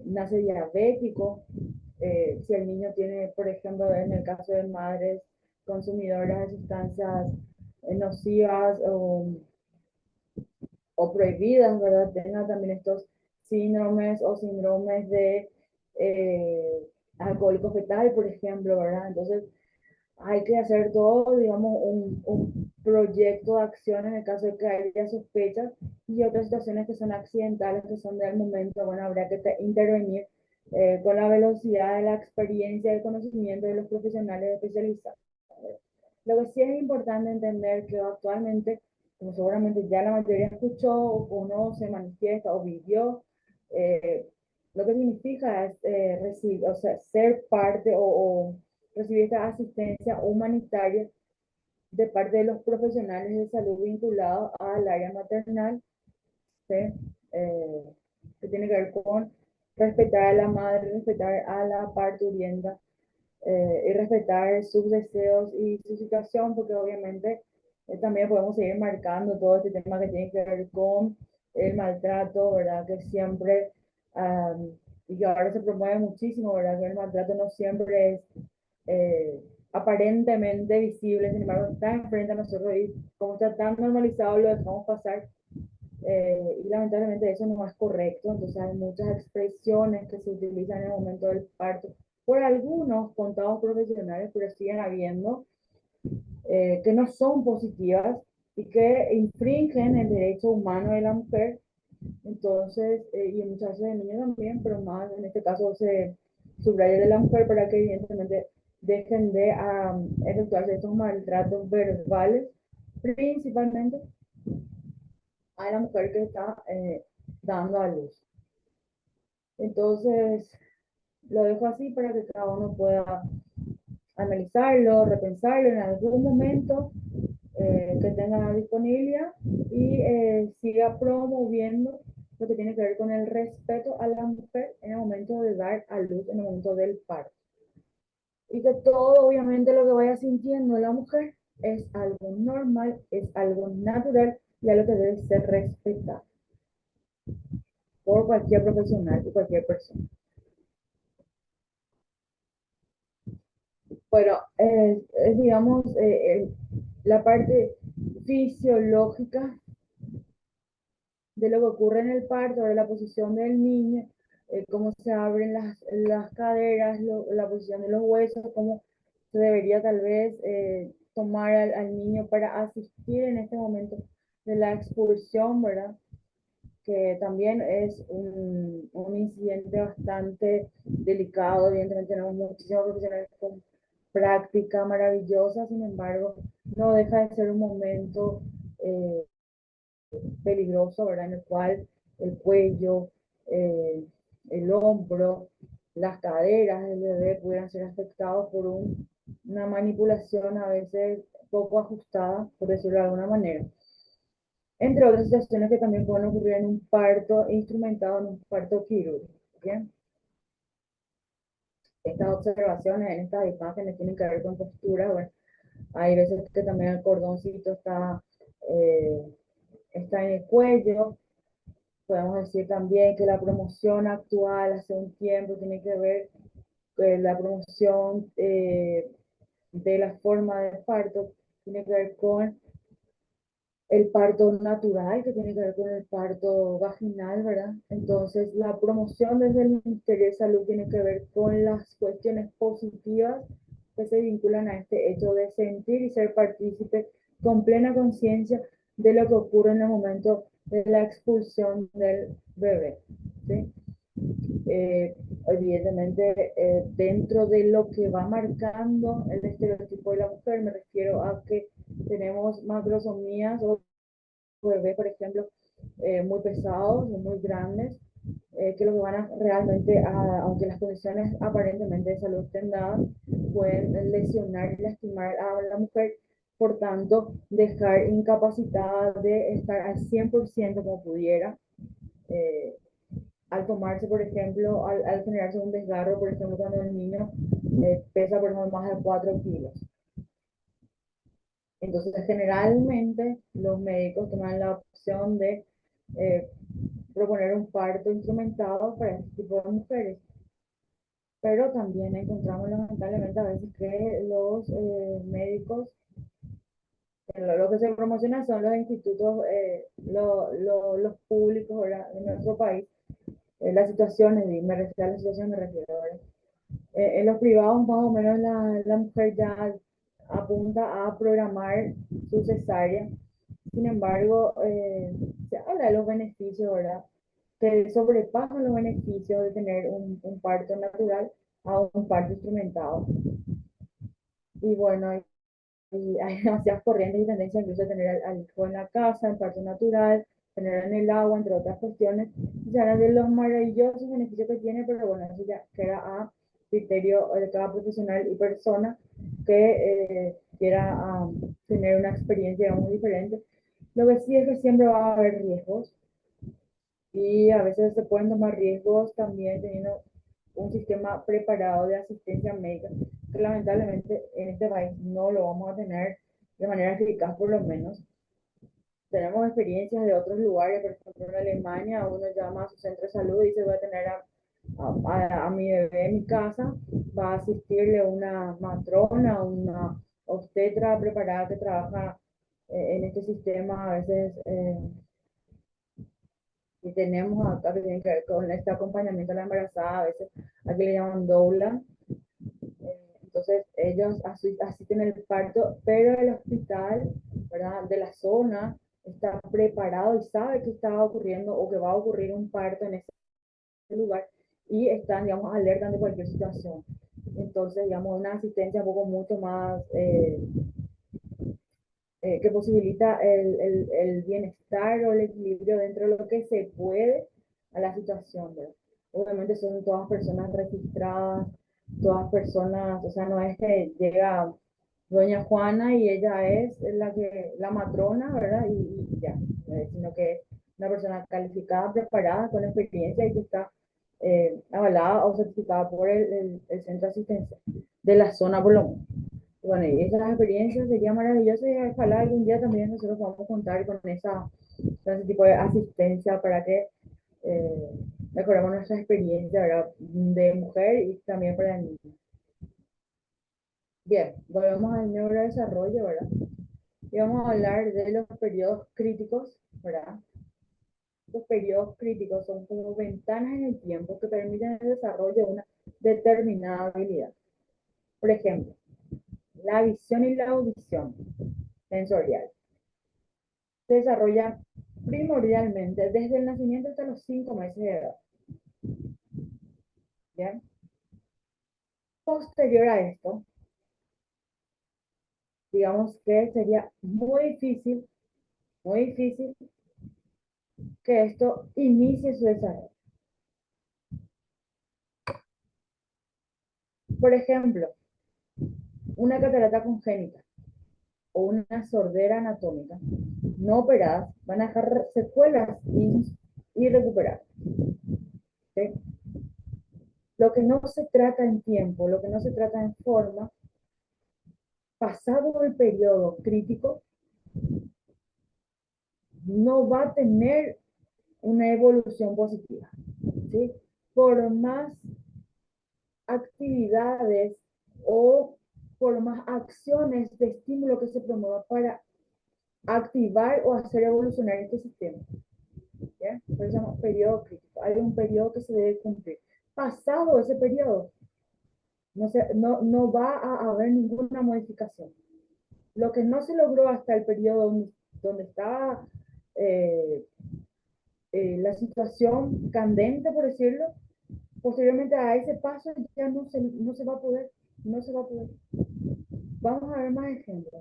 nace diabético, si el niño tiene, por ejemplo, en el caso de madres consumidoras de sustancias nocivas o prohibidas, ¿verdad? Tenga también estos síndromes o síndromes de alcohólico fetal, por ejemplo, ¿verdad? Entonces, hay que hacer todo, digamos, un proyecto de acción en el caso de que haya sospechas y otras situaciones que son accidentales, que son del momento, bueno, habrá que intervenir con la velocidad de la experiencia y el conocimiento de los profesionales especializados. Lo que sí es importante entender que actualmente, como seguramente ya la mayoría escuchó o no se manifiesta o vivió, eh, lo que significa es recibir, o sea, ser parte o recibir esta asistencia humanitaria de parte de los profesionales de salud vinculados al área maternal, ¿sí? eh, que tiene que ver con respetar a la madre, respetar a la parturienta y respetar sus deseos y su situación, porque obviamente También podemos seguir marcando todo este tema que tiene que ver con el maltrato, ¿verdad? Que siempre, y que ahora se promueve muchísimo, ¿verdad? Que el maltrato no siempre es eh, aparentemente visible, sin embargo está enfrente a nosotros y como está tan normalizado lo dejamos pasar, y lamentablemente eso no es correcto. Entonces hay muchas expresiones que se utilizan en el momento del parto por algunos contados profesionales, pero siguen habiendo, que no son positivas y que infringen el derecho humano de la mujer. Entonces, y muchas veces del niño también, pero más en este caso se subraya de la mujer para que evidentemente dejen de efectuarse estos maltratos verbales, principalmente a la mujer que está dando a luz. Entonces, lo dejo así para que cada uno pueda analizarlo, repensarlo en algún momento, que tenga disponibilidad, y siga promoviendo lo que tiene que ver con el respeto a la mujer en el momento de dar a luz, en el momento del parto. Y que todo, obviamente, lo que vaya sintiendo la mujer es algo normal, es algo natural y algo que debe ser respetado por cualquier profesional y cualquier persona. Bueno, digamos, la parte fisiológica de lo que ocurre en el parto, de la posición del niño, cómo se abren las caderas, la posición de los huesos, cómo se debería tal vez tomar al niño para asistir en este momento de la expulsión, ¿verdad? Que también es un incidente bastante delicado. Evidentemente tenemos muchísimos profesionales con práctica maravillosa, sin embargo, no deja de ser un momento peligroso, ¿verdad? En el cual el cuello, eh, el hombro, las caderas del bebé pudieran ser afectados por una manipulación a veces poco ajustada, por decirlo de alguna manera. Entre otras situaciones que también pueden ocurrir en un parto instrumentado, en un parto quirúrgico. ¿Okay? Estas observaciones en estas imágenes tienen que ver con postura. Bueno, hay veces que también el cordoncito eh, está en el cuello. Podemos decir también que la promoción actual hace un tiempo tiene que ver con la promoción de la forma de parto, tiene que ver con el parto natural, que tiene que ver con el parto vaginal, ¿verdad? Entonces, la promoción desde el Ministerio de Salud tiene que ver con las cuestiones positivas que se vinculan a este hecho de sentir y ser partícipe con plena conciencia de lo que ocurre en el momento de la expulsión del bebé, ¿sí? Evidentemente, dentro de lo que va marcando el estereotipo de la mujer, me refiero a que tenemos macrosomías o bebés, por ejemplo, muy pesados o muy grandes, que lo que van a realmente, aunque las condiciones aparentemente de salud estén dadas, pueden lesionar y lastimar a la mujer, por tanto, dejar incapacitada de estar al 100% como pudiera, eh, al tomarse, por ejemplo, al generarse un desgarro, por ejemplo, cuando el niño pesa por ejemplo, más de 4 kilos. Entonces, generalmente los médicos toman la opción de eh, proponer un parto instrumentado para este tipo de mujeres. Pero también encontramos lamentablemente a veces que los médicos, lo que se promociona son los institutos, los públicos, ¿verdad? En nuestro país. Las situaciones, me refiero a las situaciones, me refiero, ¿verdad? En los privados más o menos la mujer ya apunta a programar su cesárea. Sin embargo, se habla de los beneficios, ¿verdad? Que sobrepasan los beneficios de tener un parto natural a un parto instrumentado. Y bueno, y hay demasiadas corrientes y tendencias incluso a tener al hijo en la casa, en parto natural, tener en el agua, entre otras cuestiones. Y se habla de los maravillosos beneficios que tiene, pero bueno, eso ya queda a criterio de cada profesional y persona que quiera tener una experiencia muy diferente. Lo que sí es que siempre va a haber riesgos y a veces se pueden tomar riesgos también teniendo un sistema preparado de asistencia médica, que lamentablemente en este país no lo vamos a tener de manera eficaz por lo menos. Tenemos experiencias de otros lugares, por ejemplo en Alemania uno llama a su centro de salud y dice voy a tener a mi bebé en mi casa, va a asistirle una matrona, una obstetra preparada que trabaja en este sistema a veces, y tenemos acá que tiene que ver con este acompañamiento a la embarazada, a veces aquí le llaman doula. Entonces ellos asisten al parto, pero el hospital, ¿verdad?, de la zona está preparado y sabe que está ocurriendo o que va a ocurrir un parto en ese lugar y están, digamos, alertan de cualquier situación. Entonces, digamos, una asistencia un poco mucho más que posibilita el bienestar o el equilibrio dentro de lo que se puede a la situación, ¿verdad? Obviamente son todas personas registradas, todas personas, o sea, no es que llega doña Juana y ella es la matrona, ¿verdad? Y ya, sino que es una persona calificada, preparada, con experiencia y que está avalada o certificada por el centro de asistencia de la zona por lo menos. Bueno, y esas experiencias sería maravilloso y ojalá algún día también nosotros podamos contar con con ese tipo de asistencia para que eh, mejoremos nuestra experiencia, ¿verdad?, de mujer y también para niños. Bien, volvemos al neurodesarrollo, ¿verdad? Y vamos a hablar de los periodos críticos, ¿verdad? Los periodos críticos son como ventanas en el tiempo que permiten el desarrollo de una determinada habilidad. Por ejemplo, la visión y la audición sensorial se desarrollan primordialmente desde el nacimiento hasta los 5 meses de edad. ¿Bien? Posterior a esto, digamos que sería muy difícil que esto inicie su desarrollo. Por ejemplo, una catarata congénita o una sordera anatómica no operadas van a dejar secuelas irrecuperables. ¿Sí? Lo que no se trata en tiempo, lo que no se trata en forma, pasado el periodo crítico, no va a tener una evolución positiva. ¿Sí? Por más actividades o por más acciones de estímulo que se promueva para activar o hacer evolucionar este sistema. ¿Bien? Por eso se llama periodo crítico. Hay un periodo que se debe cumplir. Pasado ese periodo, no va a haber ninguna modificación. Lo que no se logró hasta el periodo donde estaba la situación candente, por decirlo, posteriormente a ese paso ya no se va a poder, no se va a poder. Vamos a ver más ejemplos.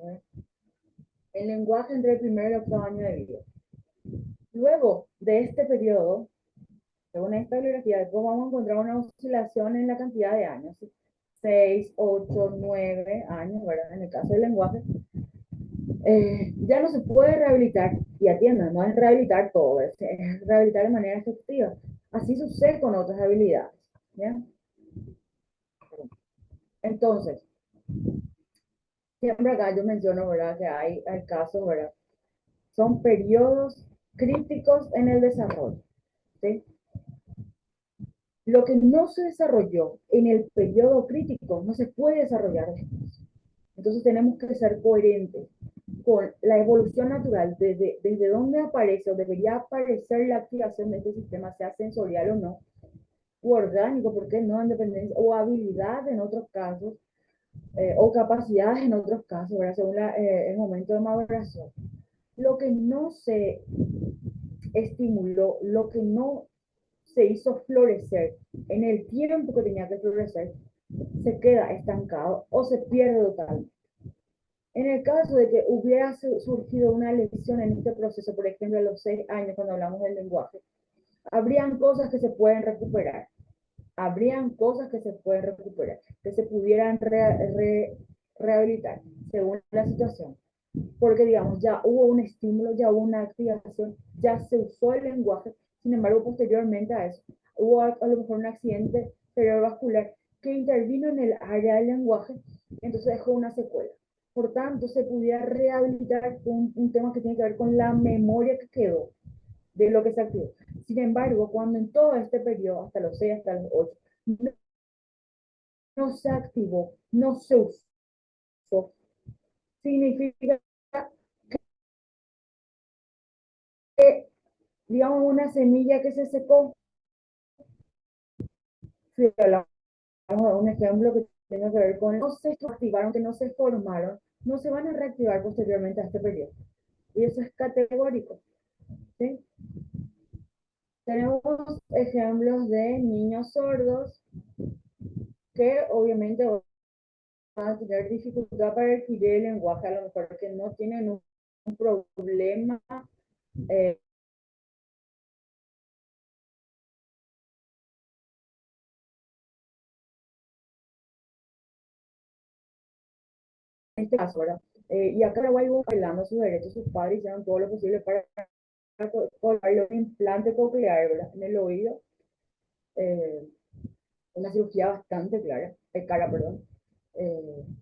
El lenguaje entre el primer y el octavo año de vida. Luego de este periodo, según esta bibliografía, después vamos a encontrar una oscilación en la cantidad de años, 6, 8, 9 años, ¿verdad? En el caso del lenguaje, ya no se puede rehabilitar, y atiendan, no es rehabilitar todo, es rehabilitar de manera efectiva. Así sucede con otras habilidades. ¿Bien? Entonces, siempre acá yo menciono, ¿verdad?, que hay casos, ¿verdad? Son periodos críticos en el desarrollo. ¿Sí? Lo que no se desarrolló en el periodo crítico no se puede desarrollar después. Entonces tenemos que ser coherentes con la evolución natural, desde donde aparece o debería aparecer la activación de este sistema, sea sensorial o no, o orgánico, ¿por qué no?, en dependencia, o habilidad en otros casos, o capacidades en otros casos, ¿verdad?, según el momento de maduración. Lo que no se estimuló, lo que no se hizo florecer en el tiempo que tenía que florecer, se queda estancado o se pierde totalmente. En el caso de que hubiera surgido una lesión en este proceso, por ejemplo, a los 6 años, cuando hablamos del lenguaje, habrían cosas que se pueden recuperar, que se pudieran rehabilitar según la situación. Porque, digamos, ya hubo un estímulo, ya hubo una activación, ya se usó el lenguaje. Sin embargo, posteriormente a eso, hubo a lo mejor un accidente cerebrovascular que intervino en el área del lenguaje, entonces dejó una secuela. por tanto se pudiera rehabilitar un tema que tiene que ver con la memoria que quedó de lo que se activó. Sin embargo, cuando en todo este periodo, hasta los 6, hasta los 8, no se activó, no se usó, significa que, digamos, una semilla que se secó, si hablamos de un ejemplo que tiene que ver con no se activaron, que no se formaron, no se van a reactivar posteriormente a este periodo. Y eso es categórico. ¿Sí? Tenemos ejemplos de niños sordos que obviamente van a tener dificultad para adquirir el lenguaje, a lo mejor que no tienen un problema eh, en este caso, ¿verdad? Y acá en Paraguay hubo bailando sus derechos, sus padres hicieron todo lo posible para colocarle un implante coclear, ¿verdad? En el oído, eh, una cirugía bastante cara, perdón.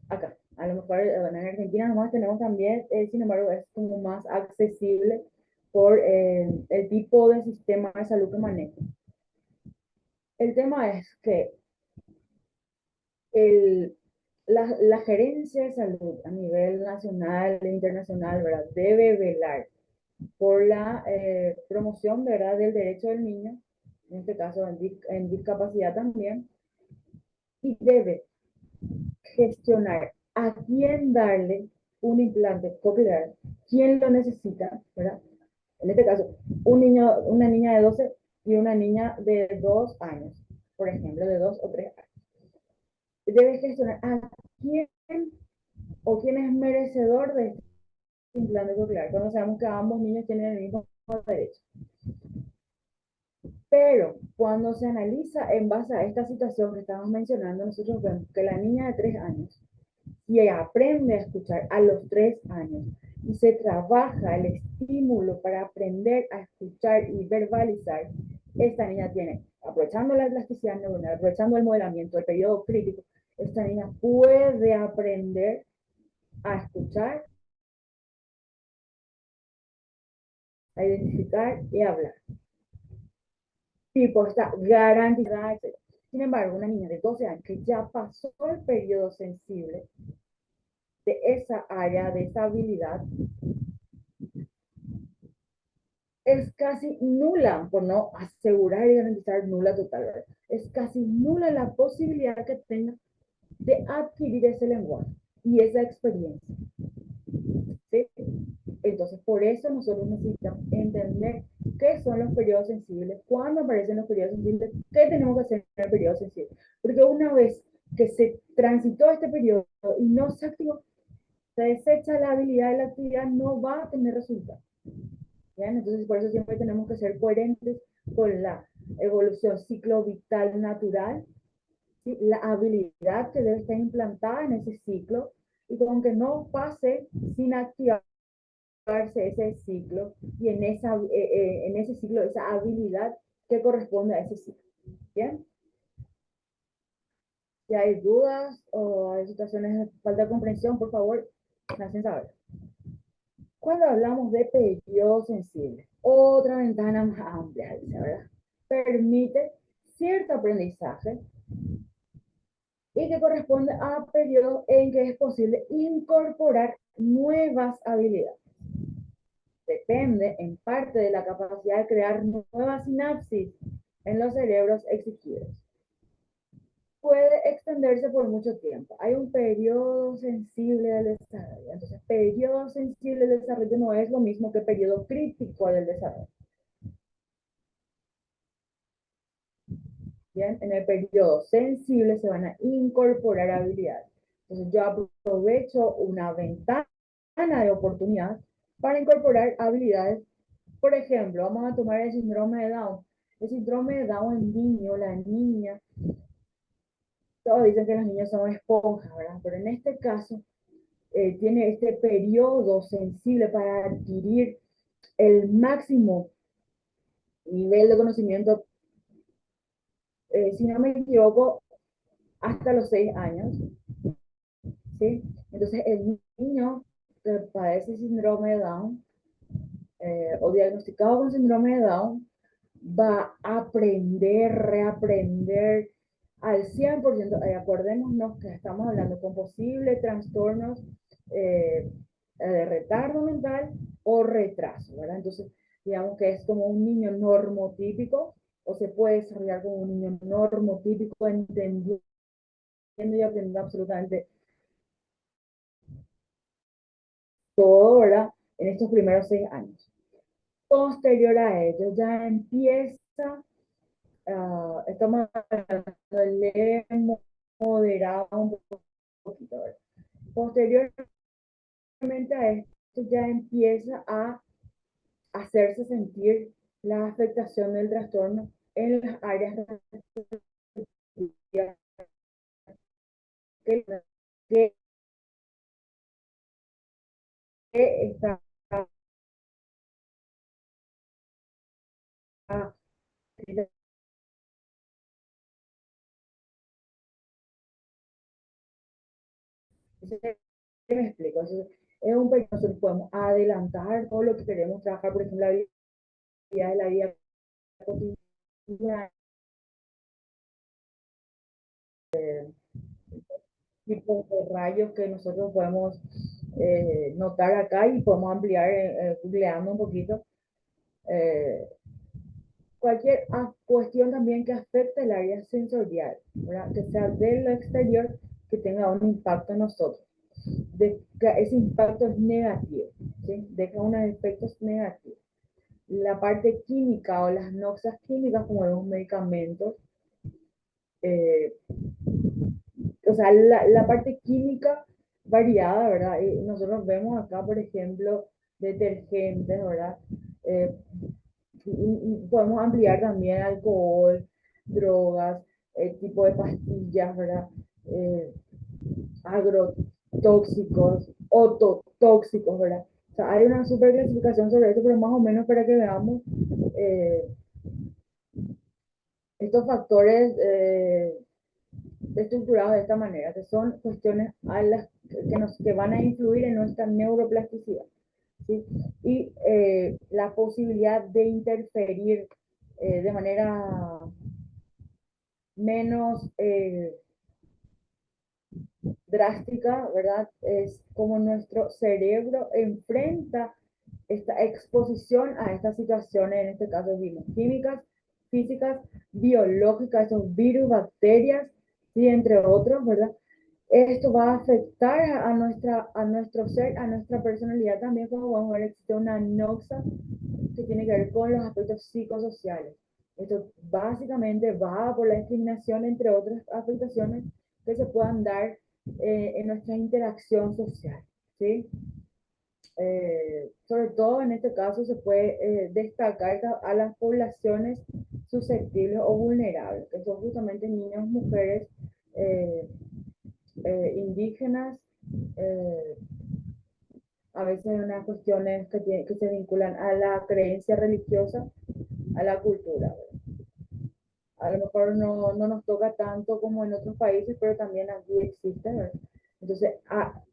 Acá, a lo mejor en Argentina nomás tenemos también, sin embargo, es como más accesible por el tipo de sistema de salud que maneja. El tema es que la gerencia de salud a nivel nacional e internacional, ¿verdad? Debe velar por la promoción, ¿verdad? Del derecho del niño, en este caso en discapacidad también, y debe gestionar a quién darle un implante coclear, quién lo necesita, ¿verdad? En este caso, una niña de 12 y una niña de 2 años, por ejemplo, de 2 o 3 años. Debe gestionar a quién o quién es merecedor de este implante coclear, cuando sabemos que ambos niños tienen el mismo derecho. Pero cuando se analiza en base a esta situación que estamos mencionando, nosotros vemos que la niña de 3 años, si ella aprende a escuchar a los 3 años y se trabaja el estímulo para aprender a escuchar y verbalizar, esta niña tiene, aprovechando la plasticidad neuronal, aprovechando el modelamiento, el periodo crítico, esta niña puede aprender a escuchar, a identificar y a hablar. Tipo, está garantizada, etc. Sin embargo, una niña de 12 años que ya pasó el periodo sensible de esa área, de esa habilidad, es casi nula, por no asegurar y garantizar nula total, ¿verdad? Es casi nula la posibilidad que tenga de adquirir ese lenguaje y esa experiencia. ¿Sí? Entonces, por eso nosotros necesitamos entender qué son los periodos sensibles, cuándo aparecen los periodos sensibles, qué tenemos que hacer en el periodo sensible. Porque una vez que se transitó este periodo y no se activó, se desecha la habilidad de la actividad, no va a tener resultados. ¿Bien? Entonces, por eso siempre tenemos que ser coherentes con la evolución ciclo vital natural, ¿sí? La habilidad que debe estar implantada en ese ciclo y con que no pase sin activar ese ciclo y en ese ciclo esa habilidad que corresponde a ese ciclo. ¿Bien? Si hay dudas o hay situaciones de falta de comprensión, por favor, me hacen saber. Cuando hablamos de periodo sensible, otra ventana más amplia, ¿verdad? Permite cierto aprendizaje y que corresponde a periodos en que es posible incorporar nuevas habilidades. Depende en parte de la capacidad de crear nuevas sinapsis en los cerebros exigidos. Puede extenderse por mucho tiempo. Hay un periodo sensible del desarrollo. Entonces, periodo sensible del desarrollo no es lo mismo que periodo crítico del desarrollo. Bien, en el periodo sensible se van a incorporar habilidades. Entonces, yo aprovecho una ventana de oportunidad para incorporar habilidades. Por ejemplo, vamos a tomar el síndrome de Down. El síndrome de Down, el niño, la niña, todos dicen que los niños son esponjas, ¿verdad? Pero en este caso, tiene este periodo sensible para adquirir el máximo nivel de conocimiento, si no me equivoco, hasta los 6 años. ¿sí? Entonces, el niño que padece síndrome de Down o diagnosticado con síndrome de Down va a aprender, reaprender al 100%. Acordémonos que estamos hablando con posibles trastornos de retardo mental o retraso, ¿verdad? Entonces, digamos que es como un niño normotípico o se puede desarrollar como un niño normotípico entendiendo y aprendiendo absolutamente todo, ¿verdad? En estos primeros 6 años. Posterior a ello, ya empieza, estamos hablando de leve, moderado, un poquito, ¿verdad? Posteriormente a esto, ya empieza a hacerse sentir la afectación del trastorno en las áreas que, que está me explico. Entonces, es un periodo nosotros podemos adelantar todo lo que queremos trabajar, por ejemplo, la vida de la vida cotidiana, tipos de rayos que nosotros podemos notar acá y podemos ampliar googleando un poquito. Eh, Cualquier cuestión también que afecte el área sensorial, ¿verdad? Que sea de lo exterior, que tenga un impacto en nosotros. De que ese impacto es negativo, ¿sí? Deja unos efectos negativos. La parte química o las noxias químicas, como los medicamentos, eh, o sea, la parte química variada, ¿verdad? Y nosotros vemos acá, por ejemplo, detergentes, ¿verdad? Eh, y podemos ampliar también alcohol, drogas, tipo de pastillas, ¿verdad? Eh, agrotóxicos, ototóxicos, ¿verdad? O sea, hay una super clasificación sobre eso, pero más o menos para que veamos eh, estos factores estructurados de esta manera, que son cuestiones a las que van a influir en nuestra neuroplasticidad. ¿Sí? Y la posibilidad de interferir de manera menos drástica, ¿verdad? Es como nuestro cerebro enfrenta esta exposición a estas situaciones, en este caso químicas, físicas, biológicas, estos virus, bacterias, y entre otros, ¿verdad? Esto va a afectar a nuestro ser, a nuestra personalidad también, como vamos a ver, existe una noxa que tiene que ver con los aspectos psicosociales. Esto básicamente va por la discriminación, entre otras afectaciones que se puedan dar en nuestra interacción social, ¿sí? Sobre todo en este caso se puede destacar a las poblaciones susceptibles o vulnerables, que son justamente niños, mujeres, eh, indígenas, eh, a veces unas cuestiones que se vinculan a la creencia religiosa, a la cultura. A lo mejor no nos toca tanto como en otros países, pero también aquí existe, ¿verdad? Entonces,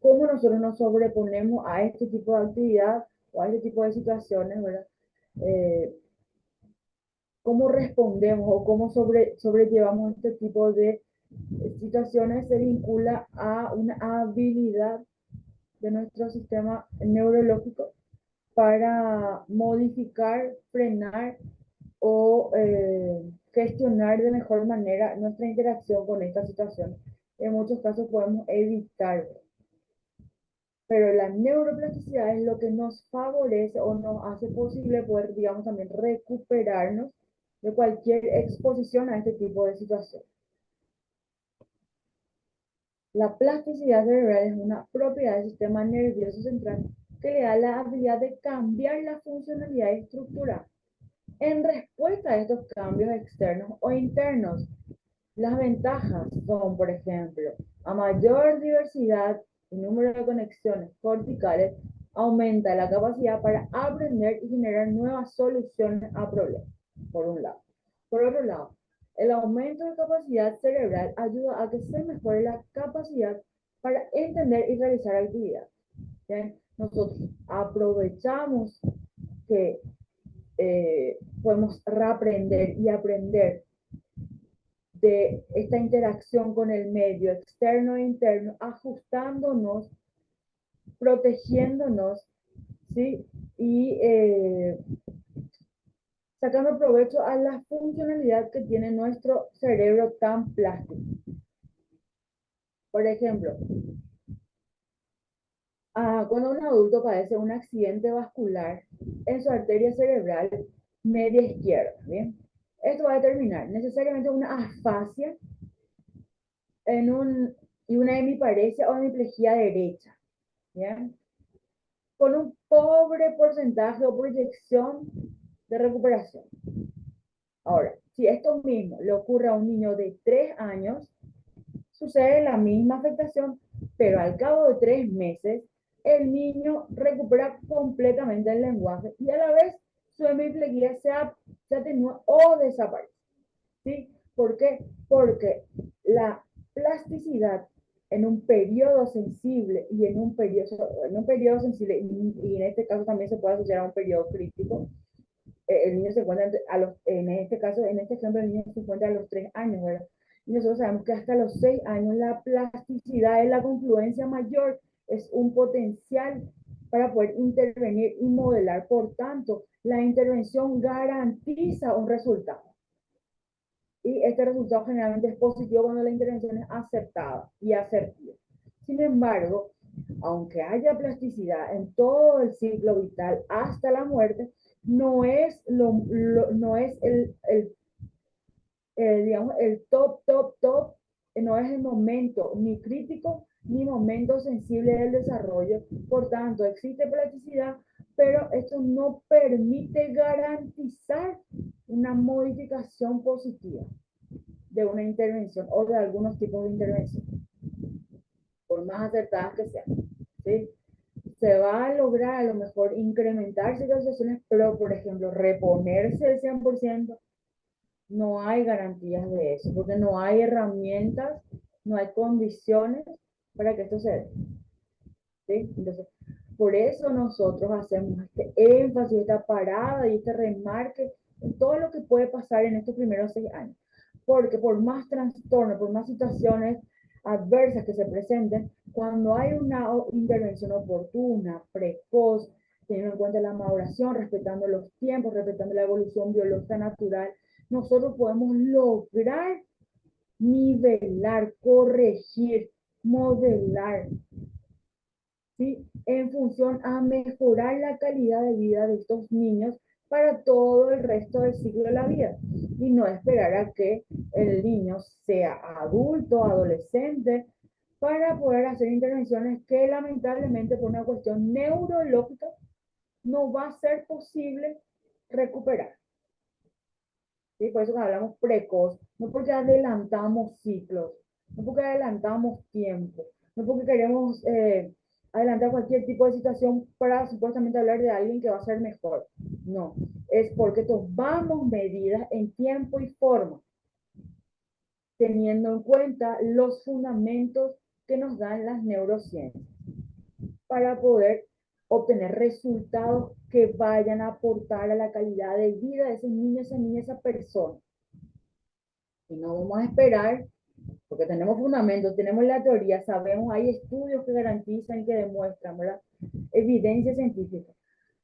¿cómo nosotros nos sobreponemos a este tipo de actividad o a este tipo de situaciones, ¿verdad? ¿Cómo respondemos o cómo sobrellevamos este tipo de situaciones? Se vincula a una habilidad de nuestro sistema neurológico para modificar, frenar o gestionar de mejor manera nuestra interacción con esta situación. En muchos casos podemos evitar, pero la neuroplasticidad es lo que nos favorece o nos hace posible poder, digamos, también recuperarnos de cualquier exposición a este tipo de situación. La plasticidad cerebral es una propiedad del sistema nervioso central que le da la habilidad de cambiar la funcionalidad estructural en respuesta a estos cambios externos o internos. Las ventajas son, por ejemplo, a mayor diversidad y número de conexiones corticales, aumenta la capacidad para aprender y generar nuevas soluciones a problemas, por un lado. Por otro lado, el aumento de capacidad cerebral ayuda a que se mejore la capacidad para entender y realizar actividades. ¿Bien? Nosotros aprovechamos que podemos reaprender y aprender de esta interacción con el medio externo e interno, ajustándonos, protegiéndonos, ¿sí? Y sacando provecho a la funcionalidad que tiene nuestro cerebro tan plástico. Por ejemplo, cuando un adulto padece un accidente vascular en su arteria cerebral media izquierda, ¿bien? Esto va a determinar necesariamente una afasia y una hemiparesia o hemiplegia derecha, ¿bien? Con un pobre porcentaje o proyección de recuperación. Ahora, si esto mismo le ocurre a un niño de 3 años, sucede la misma afectación, pero al cabo de 3 meses, el niño recupera completamente el lenguaje y a la vez su hemiplegia se atenúa o desaparece. ¿Sí? ¿Por qué? Porque la plasticidad en un periodo sensible y en un periodo sensible, y en este caso también se puede asociar a un periodo crítico, el niño se encuentra en este caso, en este ejemplo, el niño se encuentra a los 3 años, ¿verdad? Y nosotros sabemos que hasta los 6 años la plasticidad es la confluencia mayor, es un potencial para poder intervenir y modelar. Por tanto, la intervención garantiza un resultado. Y este resultado generalmente es positivo cuando la intervención es acertada y asertiva. Sin embargo, aunque haya plasticidad en todo el ciclo vital hasta la muerte, no es, no es digamos, el top, no es el momento ni crítico ni momento sensible del desarrollo. Por tanto, existe plasticidad, pero esto no permite garantizar una modificación positiva de una intervención o de algunos tipos de intervención, por más acertadas que sean. ¿Sí? Se va a lograr a lo mejor incrementar ciertas situaciones, pero por ejemplo, reponerse el 100%, no hay garantías de eso, porque no hay herramientas, no hay condiciones para que esto se dé. ¿Sí? Entonces, por eso nosotros hacemos este énfasis, esta parada y este remarque en todo lo que puede pasar en estos primeros 6 años. Porque por más trastorno, por más situaciones adversas que se presenten, cuando hay una intervención oportuna, precoz, teniendo en cuenta la maduración, respetando los tiempos, respetando la evolución biológica natural, nosotros podemos lograr nivelar, corregir, modelar, ¿sí? En función a mejorar la calidad de vida de estos niños para todo el resto del ciclo de la vida y no esperar a que el niño sea adulto, adolescente, para poder hacer intervenciones que lamentablemente por una cuestión neurológica no va a ser posible recuperar. ¿Sí? Por eso que hablamos precoz, no porque adelantamos ciclos, no porque adelantamos tiempo, no porque queremos adelantar cualquier tipo de situación para supuestamente hablar de alguien que va a ser mejor. No, es porque tomamos medidas en tiempo y forma, teniendo en cuenta los fundamentos que nos dan las neurociencias para poder obtener resultados que vayan a aportar a la calidad de vida de ese niño, esa niña, esa persona. Y no vamos a esperar, porque tenemos fundamentos, tenemos la teoría, sabemos, hay estudios que garantizan, que demuestran, ¿verdad? Evidencia científica.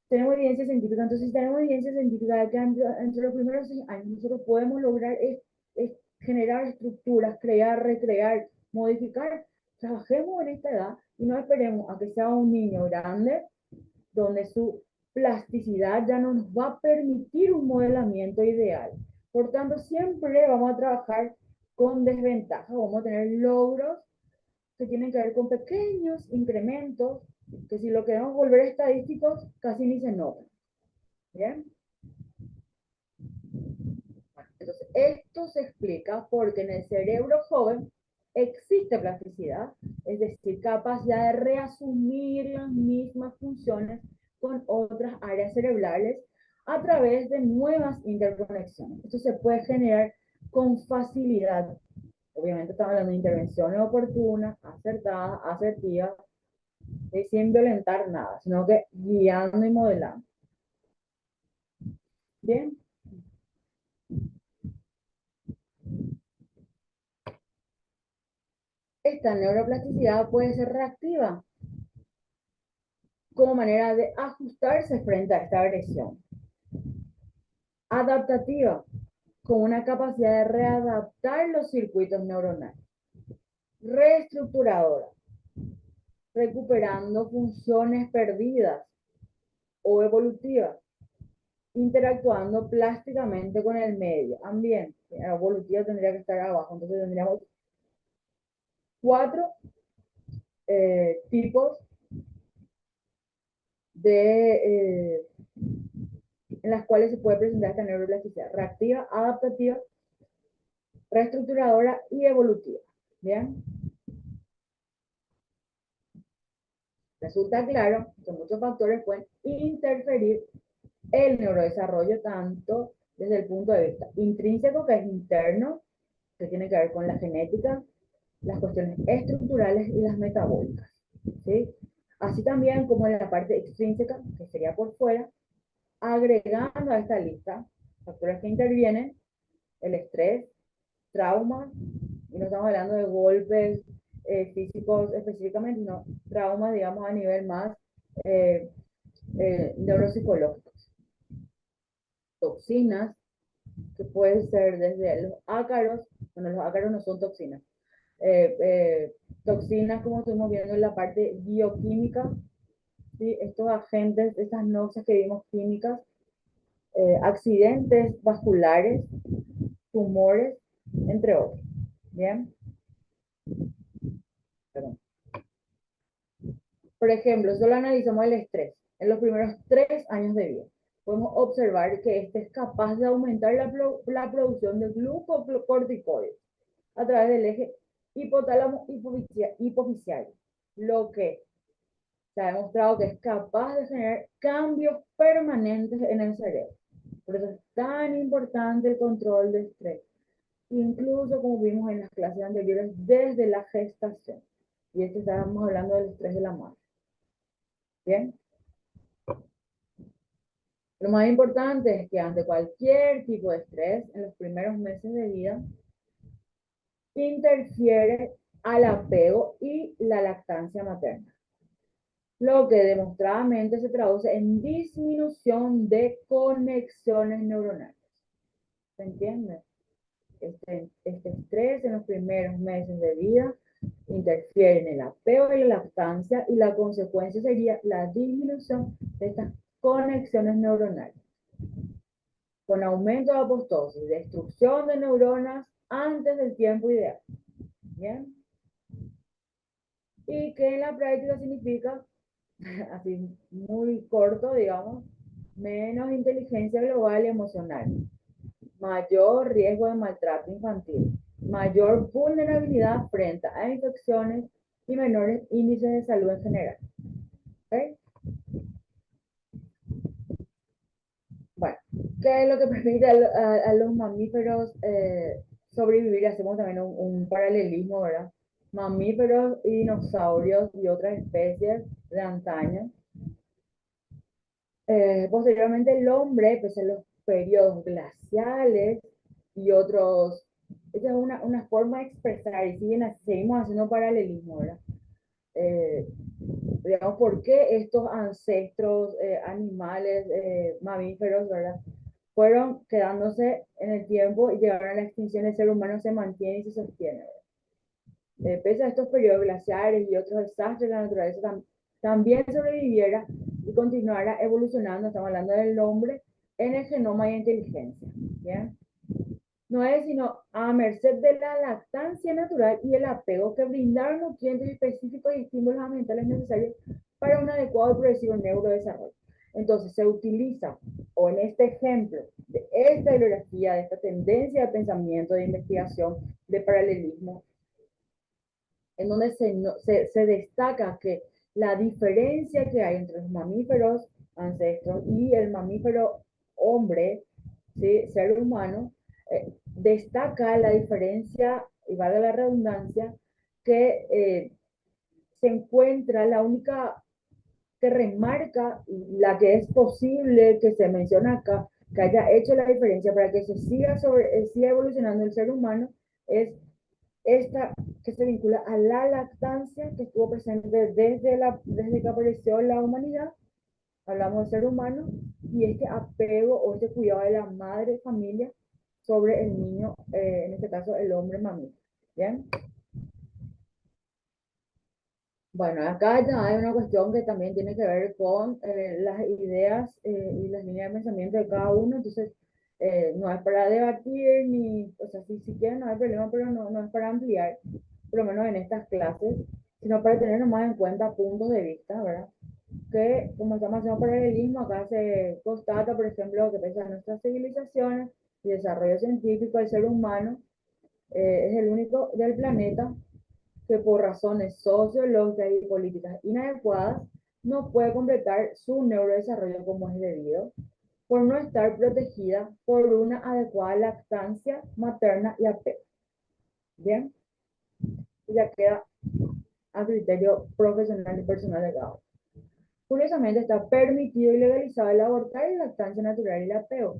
Tenemos evidencia científica, entonces si tenemos evidencia científica de que entre los primeros 6 años nosotros podemos lograr generar estructuras, crear, recrear, modificar, trabajemos en esta edad y no esperemos a que sea un niño grande donde su plasticidad ya no nos va a permitir un modelamiento ideal. Por tanto, siempre vamos a trabajar con desventajas, vamos a tener logros que tienen que ver con pequeños incrementos, que si lo queremos volver estadísticos, casi ni se notan. ¿Bien? Entonces, esto se explica porque en el cerebro joven existe plasticidad, es decir, capacidad de reasumir las mismas funciones con otras áreas cerebrales a través de nuevas interconexiones. Esto se puede generar con facilidad Obviamente estamos hablando de intervenciones oportunas, acertadas, asertivas, y sin violentar nada, sino que guiando y modelando. Bien. Esta neuroplasticidad puede ser reactiva como manera de ajustarse frente a esta agresión. Adaptativa, con una capacidad de readaptar los circuitos neuronales. Reestructuradora, recuperando funciones perdidas o evolutivas, interactuando plásticamente con el medio ambiente. Evolutiva tendría que estar abajo, entonces tendríamos 4 tipos de, en las cuales se puede presentar esta neuroplasticidad: reactiva, adaptativa, reestructuradora y evolutiva. ¿Bien? Resulta claro que muchos factores pueden interferir el neurodesarrollo, tanto desde el punto de vista intrínseco, que es interno, que tiene que ver con la genética, las cuestiones estructurales y las metabólicas, ¿sí? Así también como en la parte extrínseca, que sería por fuera, agregando a esta lista factores que intervienen: el estrés, trauma, y no estamos hablando de golpes físicos específicamente, sino traumas, digamos, a nivel más eh, neuropsicológicos. Toxinas, que pueden ser desde los ácaros, bueno, los ácaros no son toxinas, toxinas como estuvimos viendo en la parte bioquímica, ¿sí? Estos agentes, estas noxias que vimos químicas, accidentes vasculares, tumores, entre otros. Bien. Perdón. Por ejemplo, solo analizamos el estrés. En los primeros 3 años de vida, podemos observar que este es capaz de aumentar la producción de glucocorticoides a través del eje hipotálamo hipoficiario, lo que se ha demostrado que es capaz de generar cambios permanentes en el cerebro. Por eso es tan importante el control de estrés, incluso como vimos en las clases anteriores, desde la gestación. Y este estábamos hablando del estrés de la madre. Bien. Lo más importante es que ante cualquier tipo de estrés, en los primeros meses de vida, interfiere al apego y la lactancia materna, lo que demostradamente se traduce en disminución de conexiones neuronales. ¿Se entiende? Este estrés en los primeros meses de vida interfiere en el apego y la lactancia, y la consecuencia sería la disminución de estas conexiones neuronales, con aumento de apoptosis, destrucción de neuronas antes del tiempo ideal. ¿Bien? Y que en la práctica significa, así muy corto, digamos, menos inteligencia global y emocional, mayor riesgo de maltrato infantil, mayor vulnerabilidad frente a infecciones y menores índices de salud en general. ¿Okay? Bueno, ¿qué es lo que permite a los mamíferos sobrevivir? Hacemos también un paralelismo, ¿verdad? Mamíferos y dinosaurios y otras especies de antaño. Posteriormente el hombre, pues en los periodos glaciales y otros, esa es una forma de expresar, y seguimos haciendo paralelismo, ¿verdad? Digamos, ¿por qué estos ancestros animales, mamíferos, ¿verdad?, fueron quedándose en el tiempo y llegaron a la extinción? El ser humano se mantiene y se sostiene, pese a estos periodos glaciares y otros desastres de la naturaleza, también sobreviviera y continuara evolucionando. Estamos hablando del hombre en el genoma y inteligencia. ¿Bien? No es sino a merced de la lactancia natural y el apego que brindaron nutrientes específicos y estímulos ambientales necesarios para un adecuado y progresivo neurodesarrollo. Entonces se utiliza, o en este ejemplo de esta bibliografía, de esta tendencia de pensamiento, de investigación, de paralelismo, en donde se destaca que la diferencia que hay entre los mamíferos ancestros y el mamífero hombre, ¿sí?, ser humano, destaca la diferencia y valga la redundancia, que se encuentra la única que remarca la que es posible que se menciona acá, que haya hecho la diferencia para que se siga evolucionando el ser humano, es esta que se vincula a la lactancia que estuvo presente desde que apareció la humanidad, hablamos del ser humano, y este apego o este cuidado de la madre familia sobre el niño, en este caso el hombre mamífero. ¿Bien? Bueno, acá ya hay una cuestión que también tiene que ver con las ideas y las líneas de pensamiento de cada uno, entonces no es para debatir, ni, o sea, si quieren no hay problema, pero no es para ampliar, por lo menos en estas clases, sino para tener más en cuenta puntos de vista, ¿verdad? Que como estamos haciendo paralelismo, acá se constata, por ejemplo, que pese a nuestras civilizaciones y desarrollo científico, el ser humano es el único del planeta que por razones sociológicas y políticas inadecuadas no puede completar su neurodesarrollo como es debido, por no estar protegida por una adecuada lactancia materna y apego. Bien, ya queda a criterio profesional y personal de cada uno. Curiosamente está permitido y legalizado el abortar y la lactancia natural y el apego,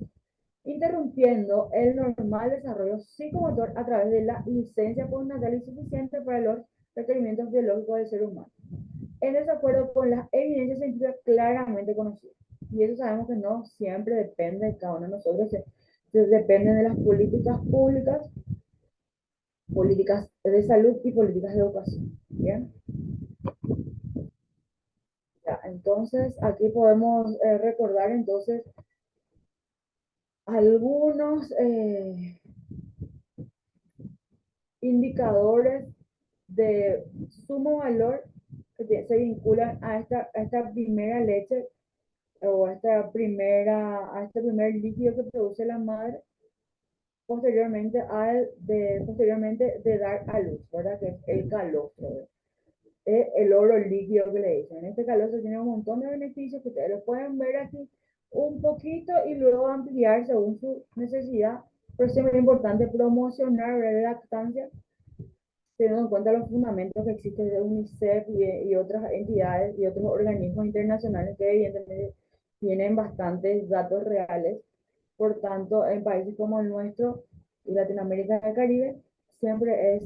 interrumpiendo el normal desarrollo psicomotor a través de la licencia postnatal insuficiente para los requerimientos biológicos del ser humano, en desacuerdo con las evidencias científicas claramente conocidas. Y eso sabemos que no siempre depende de cada uno de nosotros, depende de las políticas públicas, políticas de salud y políticas de educación. ¿Bien? Ya, entonces, aquí podemos recordar entonces algunos indicadores de sumo valor que se vinculan a esta primera leche o a este primer líquido que produce la madre posteriormente de dar a luz, ¿verdad? Que es el calostro, es el oro líquido que le dicen. En este calostro tiene un montón de beneficios que ustedes lo pueden ver aquí un poquito y luego ampliar según su necesidad, pero siempre es importante promocionar la lactancia teniendo en cuenta los fundamentos que existen de UNICEF y otras entidades y otros organismos internacionales que evidentemente tienen bastantes datos reales. Por tanto, en países como el nuestro y Latinoamérica y el Caribe, siempre es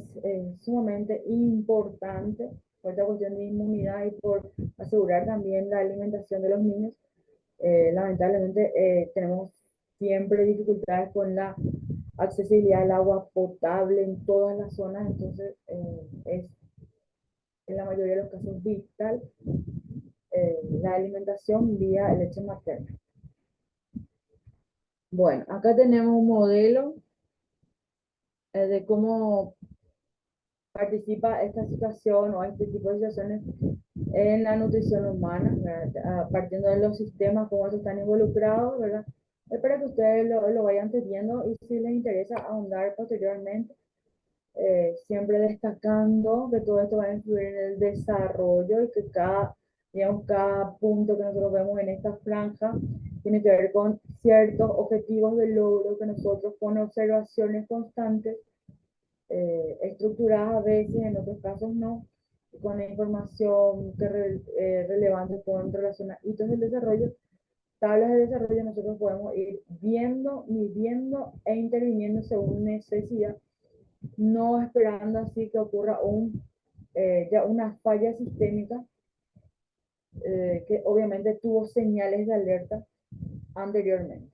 sumamente importante por esta cuestión de inmunidad y por asegurar también la alimentación de los niños. Lamentablemente tenemos siempre dificultades con la accesibilidad al agua potable en todas las zonas, entonces es en la mayoría de los casos vital la alimentación vía leche materna. Bueno, acá tenemos un modelo de cómo participa esta situación o este tipo de situaciones en la nutrición humana, ¿verdad? Partiendo de los sistemas, cómo están involucrados, ¿verdad? Es para que ustedes lo vayan teniendo y si les interesa ahondar posteriormente, siempre destacando que todo esto va a influir en el desarrollo y que digamos, cada punto que nosotros vemos en esta franja tiene que ver con ciertos objetivos de logro que nosotros con observaciones constantes, estructuradas a veces, en otros casos no, con información relevante con relación a hitos del desarrollo, tablas de desarrollo, nosotros podemos ir viendo, midiendo e interviniendo según necesidad, no esperando así que ocurra ya una falla sistémica que obviamente tuvo señales de alerta anteriormente.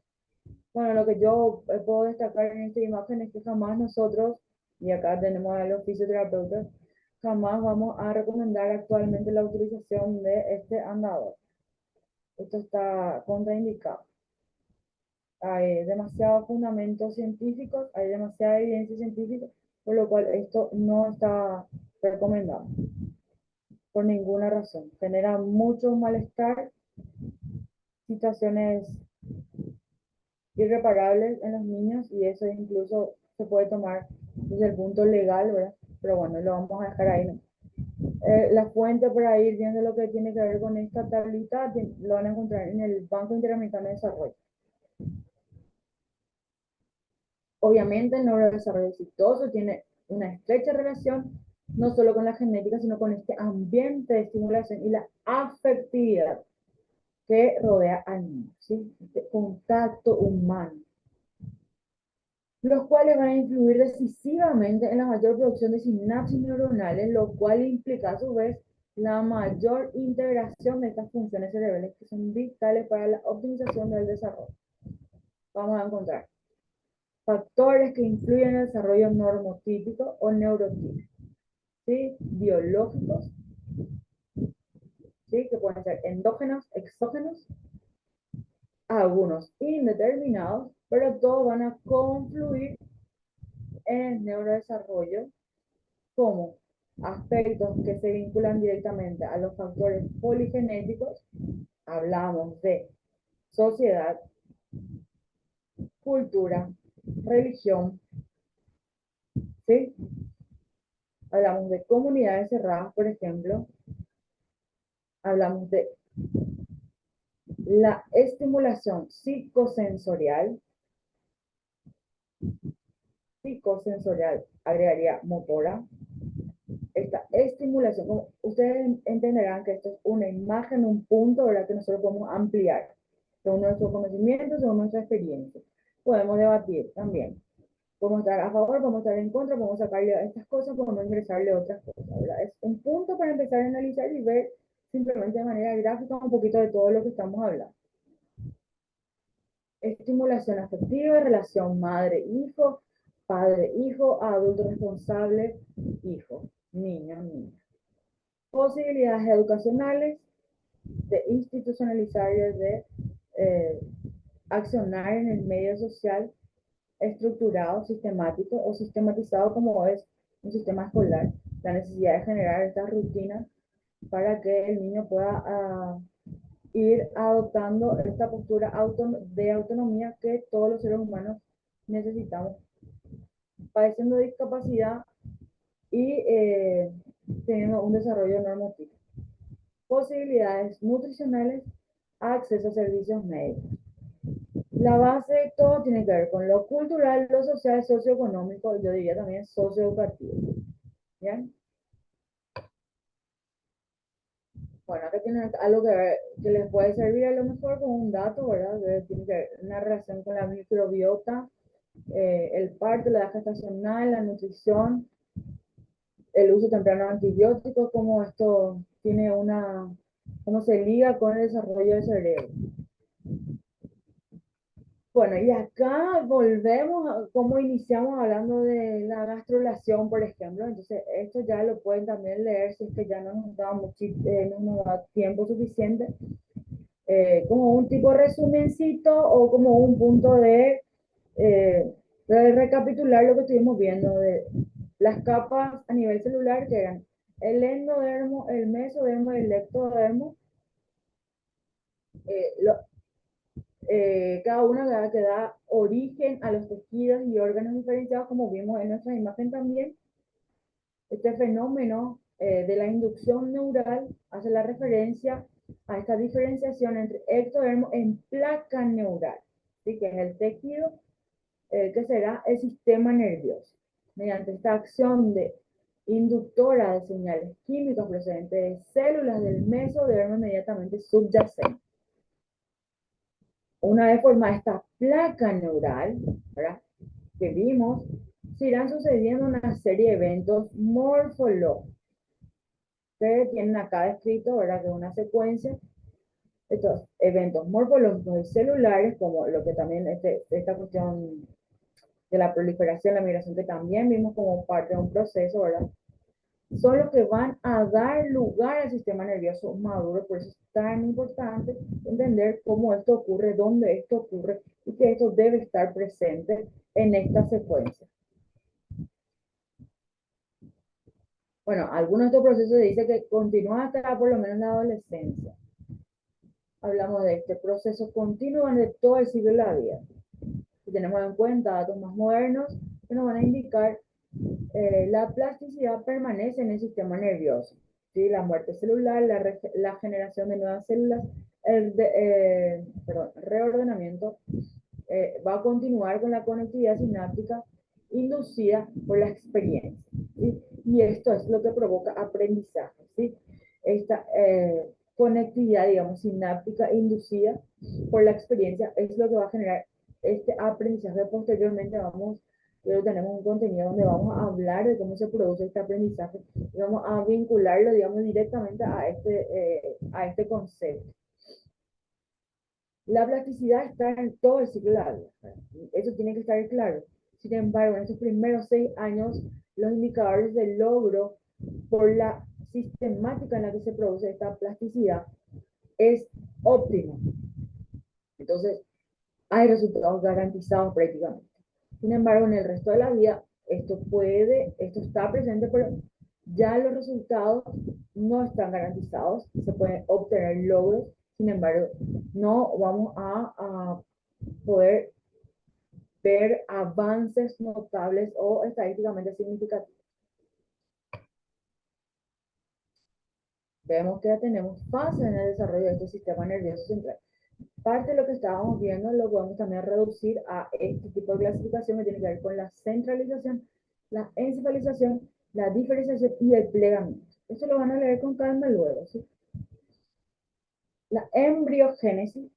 Bueno, lo que yo puedo destacar en esta imagen es que jamás nosotros, y acá tenemos a los fisioterapeutas, jamás vamos a recomendar actualmente la utilización de este andador. Esto está contraindicado. Hay demasiados fundamentos científicos, hay demasiada evidencia científica, por lo cual esto no está recomendado por ninguna razón. Genera mucho malestar, situaciones irreparables en los niños y eso incluso se puede tomar desde el punto legal, ¿verdad? Pero bueno, lo vamos a dejar ahí, ¿no? La fuente para ir viendo lo que tiene que ver con esta tablita lo van a encontrar en el Banco Interamericano de Desarrollo. Obviamente el neurodesarrollo exitoso tiene una estrecha relación no solo con la genética, sino con este ambiente de estimulación y la afectividad que rodea al niño, ¿sí? Este contacto humano, los cuales van a influir decisivamente en la mayor producción de sinapsis neuronales, lo cual implica a su vez la mayor integración de estas funciones cerebrales que son vitales para la optimización del desarrollo. Vamos a encontrar factores que influyen en el desarrollo normotípico o neurotípico, ¿sí? Biológicos, ¿sí? Que pueden ser endógenos, exógenos, algunos indeterminados, pero todos van a confluir en el neurodesarrollo como aspectos que se vinculan directamente a los factores poligenéticos. Hablamos de sociedad, cultura, religión, ¿sí? Hablamos de comunidades cerradas, por ejemplo. Hablamos de la estimulación psicosensorial. Psicosensorial agregaría motora. Esta estimulación, como ustedes entenderán que esto es una imagen, un punto, ¿verdad? Que nosotros podemos ampliar según nuestros conocimientos, según nuestra experiencia. Podemos debatir también. Podemos estar a favor, podemos estar en contra, podemos sacarle estas cosas, podemos ingresarle otras cosas, ¿verdad? Es un punto para empezar a analizar y ver simplemente de manera gráfica un poquito de todo lo que estamos hablando. Estimulación afectiva, relación madre-hijo, padre-hijo, adulto responsable, hijo, niño, niña. Posibilidades educacionales, de institucionalizar y de accionar en el medio social estructurado, sistemático o sistematizado como es un sistema escolar. La necesidad de generar estas rutinas para que el niño pueda ir adoptando esta postura de autonomía que todos los seres humanos necesitamos, padeciendo discapacidad y teniendo un desarrollo normativo. Posibilidades nutricionales, acceso a servicios médicos. La base de todo tiene que ver con lo cultural, lo social, socioeconómico, yo diría también socioeducativo. ¿Bien? Bueno, acá tienen algo que les puede servir a lo mejor como un dato, ¿verdad? Tiene que ver una relación con la microbiota, el parto, la edad gestacional, la nutrición, el uso temprano de antibióticos, cómo esto tiene cómo se liga con el desarrollo del cerebro. Bueno, y acá volvemos a cómo iniciamos hablando de la gastrulación, por ejemplo. Entonces, esto ya lo pueden también leer si es que ya no nos da, no nos da tiempo suficiente. Como un tipo de resumencito o como un punto de recapitular lo que estuvimos viendo de las capas a nivel celular, que eran el endodermo, el mesodermo y el ectodermo. Cada una que da origen a los tejidos y órganos diferenciados, como vimos en nuestra imagen también. Este fenómeno de la inducción neural hace la referencia a esta diferenciación entre ectodermo en placa neural, ¿sí? Que es el tejido que será el sistema nervioso. Mediante esta acción de inductora de señales químicas procedentes de células del mesodermo inmediatamente subyacente. Una vez formada esta placa neural, ¿verdad?, que vimos, se irán sucediendo una serie de eventos morfológicos. Ustedes tienen acá descrito, ¿verdad?, que es una secuencia. Estos eventos morfológicos y celulares, como lo que también esta cuestión de la proliferación, la migración, que también vimos como parte de un proceso, ¿verdad?, son los que van a dar lugar al sistema nervioso maduro. Por eso es tan importante entender cómo esto ocurre, dónde esto ocurre y que esto debe estar presente en esta secuencia. Bueno, algunos de estos procesos dicen que continúan hasta por lo menos la adolescencia. Hablamos de este proceso continuo durante todo el ciclo de la vida. Si tenemos en cuenta datos más modernos que nos van a indicar la plasticidad permanece en el sistema nervioso, ¿sí? La muerte celular, la generación de nuevas células, el reordenamiento va a continuar con la conectividad sináptica inducida por la experiencia, ¿sí? Y esto es lo que provoca aprendizaje, ¿sí? Esta conectividad, digamos, sináptica inducida por la experiencia es lo que va a generar este aprendizaje. Posteriormente luego tenemos un contenido donde vamos a hablar de cómo se produce este aprendizaje y vamos a vincularlo, digamos, directamente a este concepto. La plasticidad está en todo el ciclo de la vida. Eso tiene que estar claro. Sin embargo, en estos primeros 6 años, los indicadores de logro por la sistemática en la que se produce esta plasticidad es óptimo. Entonces, hay resultados garantizados prácticamente. Sin embargo, en el resto de la vida, esto está presente, pero ya los resultados no están garantizados. Se pueden obtener logros, sin embargo, no vamos a poder ver avances notables o estadísticamente significativos. Vemos que ya tenemos fases en el desarrollo de este sistema nervioso central. Parte de lo que estábamos viendo lo podemos también reducir a este tipo de clasificación que tiene que ver con la centralización, la encefalización, la diferenciación y el plegamiento. Esto lo van a leer con calma luego, ¿sí? La embriogénesis,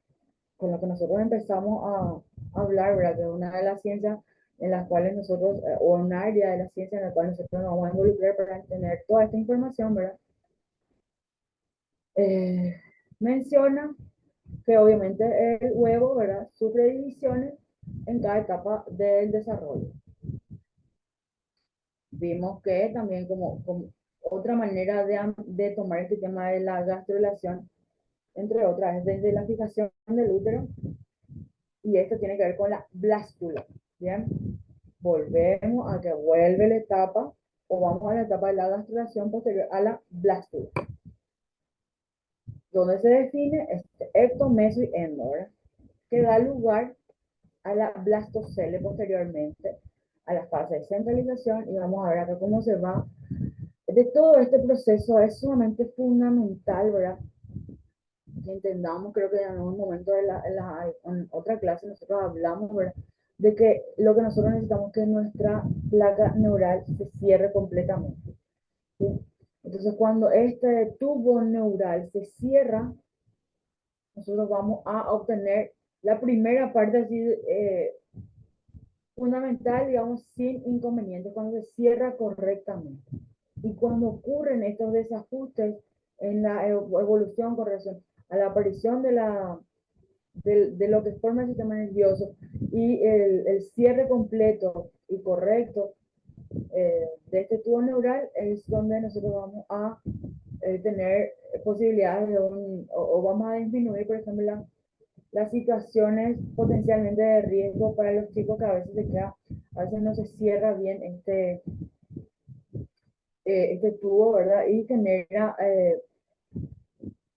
con lo que nosotros empezamos a hablar, ¿verdad? Que es una de las ciencias en las cuales nosotros, o un área de la ciencia en la cual nosotros nos vamos a involucrar para tener toda esta información, ¿verdad? Menciona que obviamente el huevo, ¿verdad? Sufre divisiones en cada etapa del desarrollo. Vimos que también como otra manera de tomar este tema de la gastrulación, entre otras, es desde la fijación del útero, y esto tiene que ver con la blástula, ¿bien? Volvemos a que vuelve la etapa, o vamos a la etapa de la gastrulación posterior a la blástula, donde se define este ecto, meso y endo, ¿verdad? Que da lugar a la blastocele posteriormente, a la fase de centralización, y vamos a ver acá cómo se va. De todo este proceso es sumamente fundamental, ¿verdad? Que entendamos, creo que en algún momento en otra clase nosotros hablamos, ¿verdad? De que lo que nosotros necesitamos es que nuestra placa neural se cierre completamente, ¿sí? Entonces, cuando este tubo neural se cierra, nosotros vamos a obtener la primera parte así, fundamental, digamos, sin inconvenientes, cuando se cierra correctamente. Y cuando ocurren estos desajustes en la evolución con relación a la aparición de lo que forma el sistema nervioso y el cierre completo y correcto de este tubo neural, es donde nosotros vamos a tener posibilidades o vamos a disminuir, por ejemplo, las situaciones potencialmente de riesgo para los chicos que a veces no se cierra bien este tubo, ¿verdad? Y genera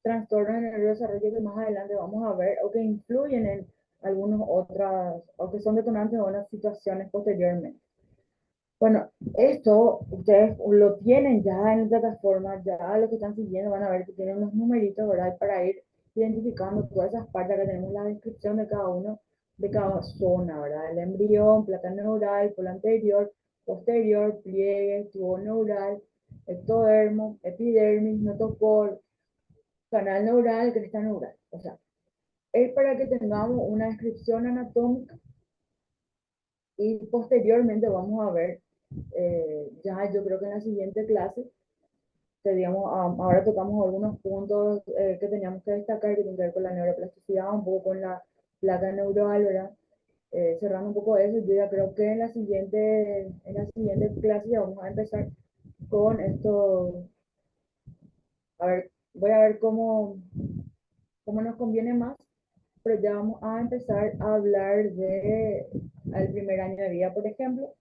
trastornos en el desarrollo que más adelante vamos a ver o que influyen en algunas otras, o que son detonantes de otras situaciones posteriormente. Bueno, esto ustedes lo tienen ya en la plataforma, ya lo que están siguiendo van a ver que tienen unos numeritos, ¿verdad? Para ir identificando todas esas partes. que tenemos la descripción de cada uno, de cada zona, ¿verdad? El embrión, placa neural, polo anterior, posterior, pliegue, tubo neural, ectodermo, epidermis, notopol, canal neural, cresta neural. O sea, es para que tengamos una descripción anatómica y posteriormente vamos a ver, ya yo creo que en la siguiente clase, ahora tocamos algunos puntos que teníamos que destacar, que tienen que ver con la neuroplasticidad, un poco con la placa neural, ¿verdad? Cerrando un poco eso, yo ya creo que en la siguiente clase ya vamos a empezar con esto. A ver, voy a ver cómo nos conviene más, pero ya vamos a empezar a hablar de el primer año de vida, por ejemplo,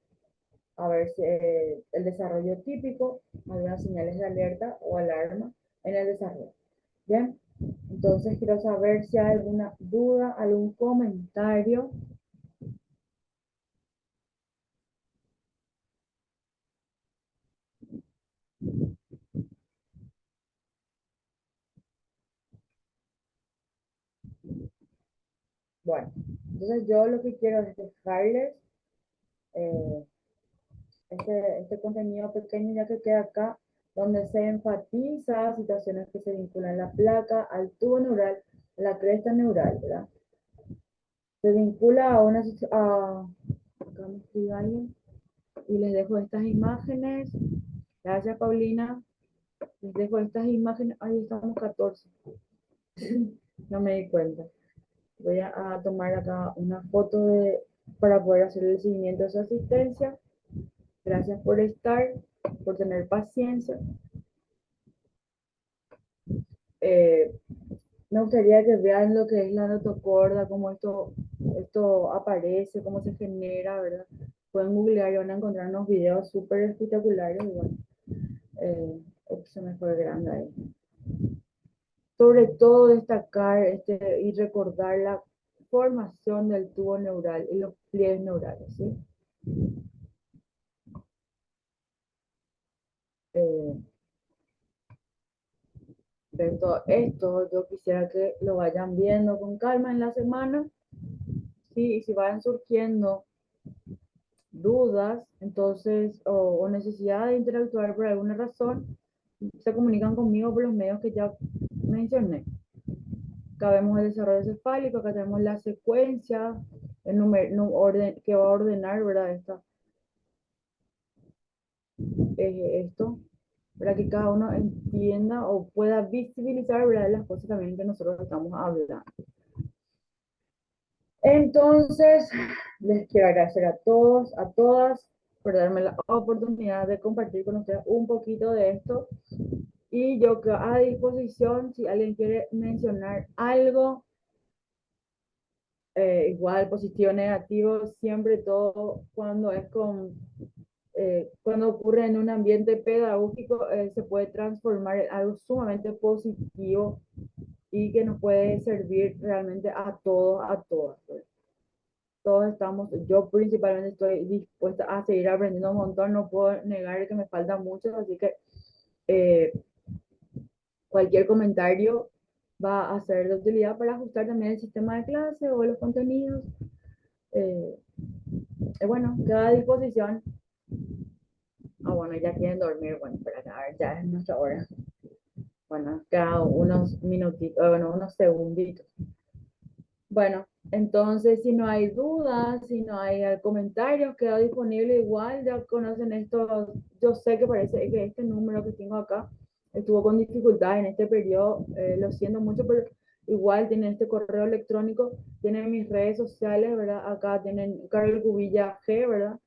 a ver si el desarrollo típico, algunas señales de alerta o alarma en el desarrollo. Bien, entonces quiero saber si hay alguna duda, algún comentario. Bueno, entonces yo lo que quiero es dejarles este contenido pequeño ya que queda acá, donde se enfatiza situaciones que se vinculan a la placa, al tubo neural, a la cresta neural, ¿verdad? Se vincula a una... acá me escribe alguien, y les dejo estas imágenes. Gracias, Paulina. Les dejo estas imágenes. Ahí estamos 14. No me di cuenta. Voy a tomar acá una foto para poder hacer el seguimiento de su asistencia. Gracias por estar, por tener paciencia. Eh, Me gustaría que vean lo que es la notocorda, cómo esto aparece, cómo se genera, ¿verdad? Pueden googlear y van a encontrar unos videos súper espectaculares. Y bueno, se me fue grande ahí. Sobre todo destacar y recordar la formación del tubo neural y los pliegues neurales, ¿sí? De todo esto, yo quisiera que lo vayan viendo con calma en la semana, ¿sí? Y si vayan surgiendo dudas, entonces, o necesidad de interactuar por alguna razón, se comunican conmigo por los medios que ya mencioné. Acá vemos el desarrollo cefálico, acá tenemos la secuencia, el orden, que va a ordenar, ¿verdad? Esto, para que cada uno entienda o pueda visibilizar, ¿verdad? Las cosas también que nosotros estamos hablando. Entonces, les quiero agradecer a todos, a todas, por darme la oportunidad de compartir con ustedes un poquito de esto. Y yo quedo a disposición si alguien quiere mencionar algo, igual positivo, negativo, siempre todo cuando es cuando ocurre en un ambiente pedagógico, se puede transformar en algo sumamente positivo y que nos puede servir realmente a todos, a todas. Pues. Todos estamos, yo principalmente estoy dispuesta a seguir aprendiendo un montón, no puedo negar que me falta mucho, así que cualquier comentario va a ser de utilidad para ajustar también el sistema de clase o los contenidos. Bueno, queda a disposición. Bueno, ya quieren dormir, bueno, pero a ver, ya es nuestra hora. Bueno, queda unos minutitos, bueno, unos segunditos. Bueno, entonces si no hay dudas, si no hay comentarios, queda disponible igual, ya conocen esto, yo sé que parece que este número que tengo acá estuvo con dificultad en este periodo, lo siento mucho, pero igual tienen este correo electrónico, tienen mis redes sociales, ¿verdad? Acá tienen Carol Cubilla G, ¿verdad?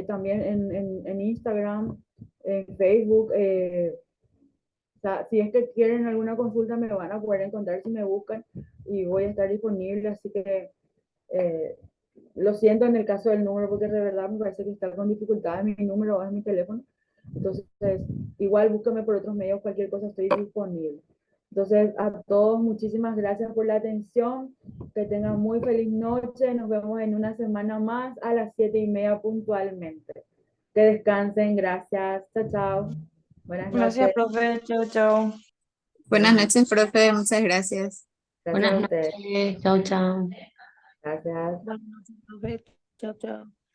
También en Instagram, en Facebook, o sea, si es que quieren alguna consulta me van a poder encontrar si me buscan y voy a estar disponible, así que lo siento en el caso del número porque de verdad me parece que está con dificultades mi número o es mi teléfono. Entonces, igual búscame por otros medios, cualquier cosa estoy disponible. Entonces, a todos, muchísimas gracias por la atención. Que tengan muy feliz noche. Nos vemos en una semana más a las 7:30 puntualmente. Que descansen. Gracias. Chao, chao. Buenas Gracias, noches. profe. Chao, chao. Buenas noches, profe. Muchas gracias. Gracias Buenas a ustedes. noches. Chao, chao. Gracias. Buenas noches, profe. Chao, chao.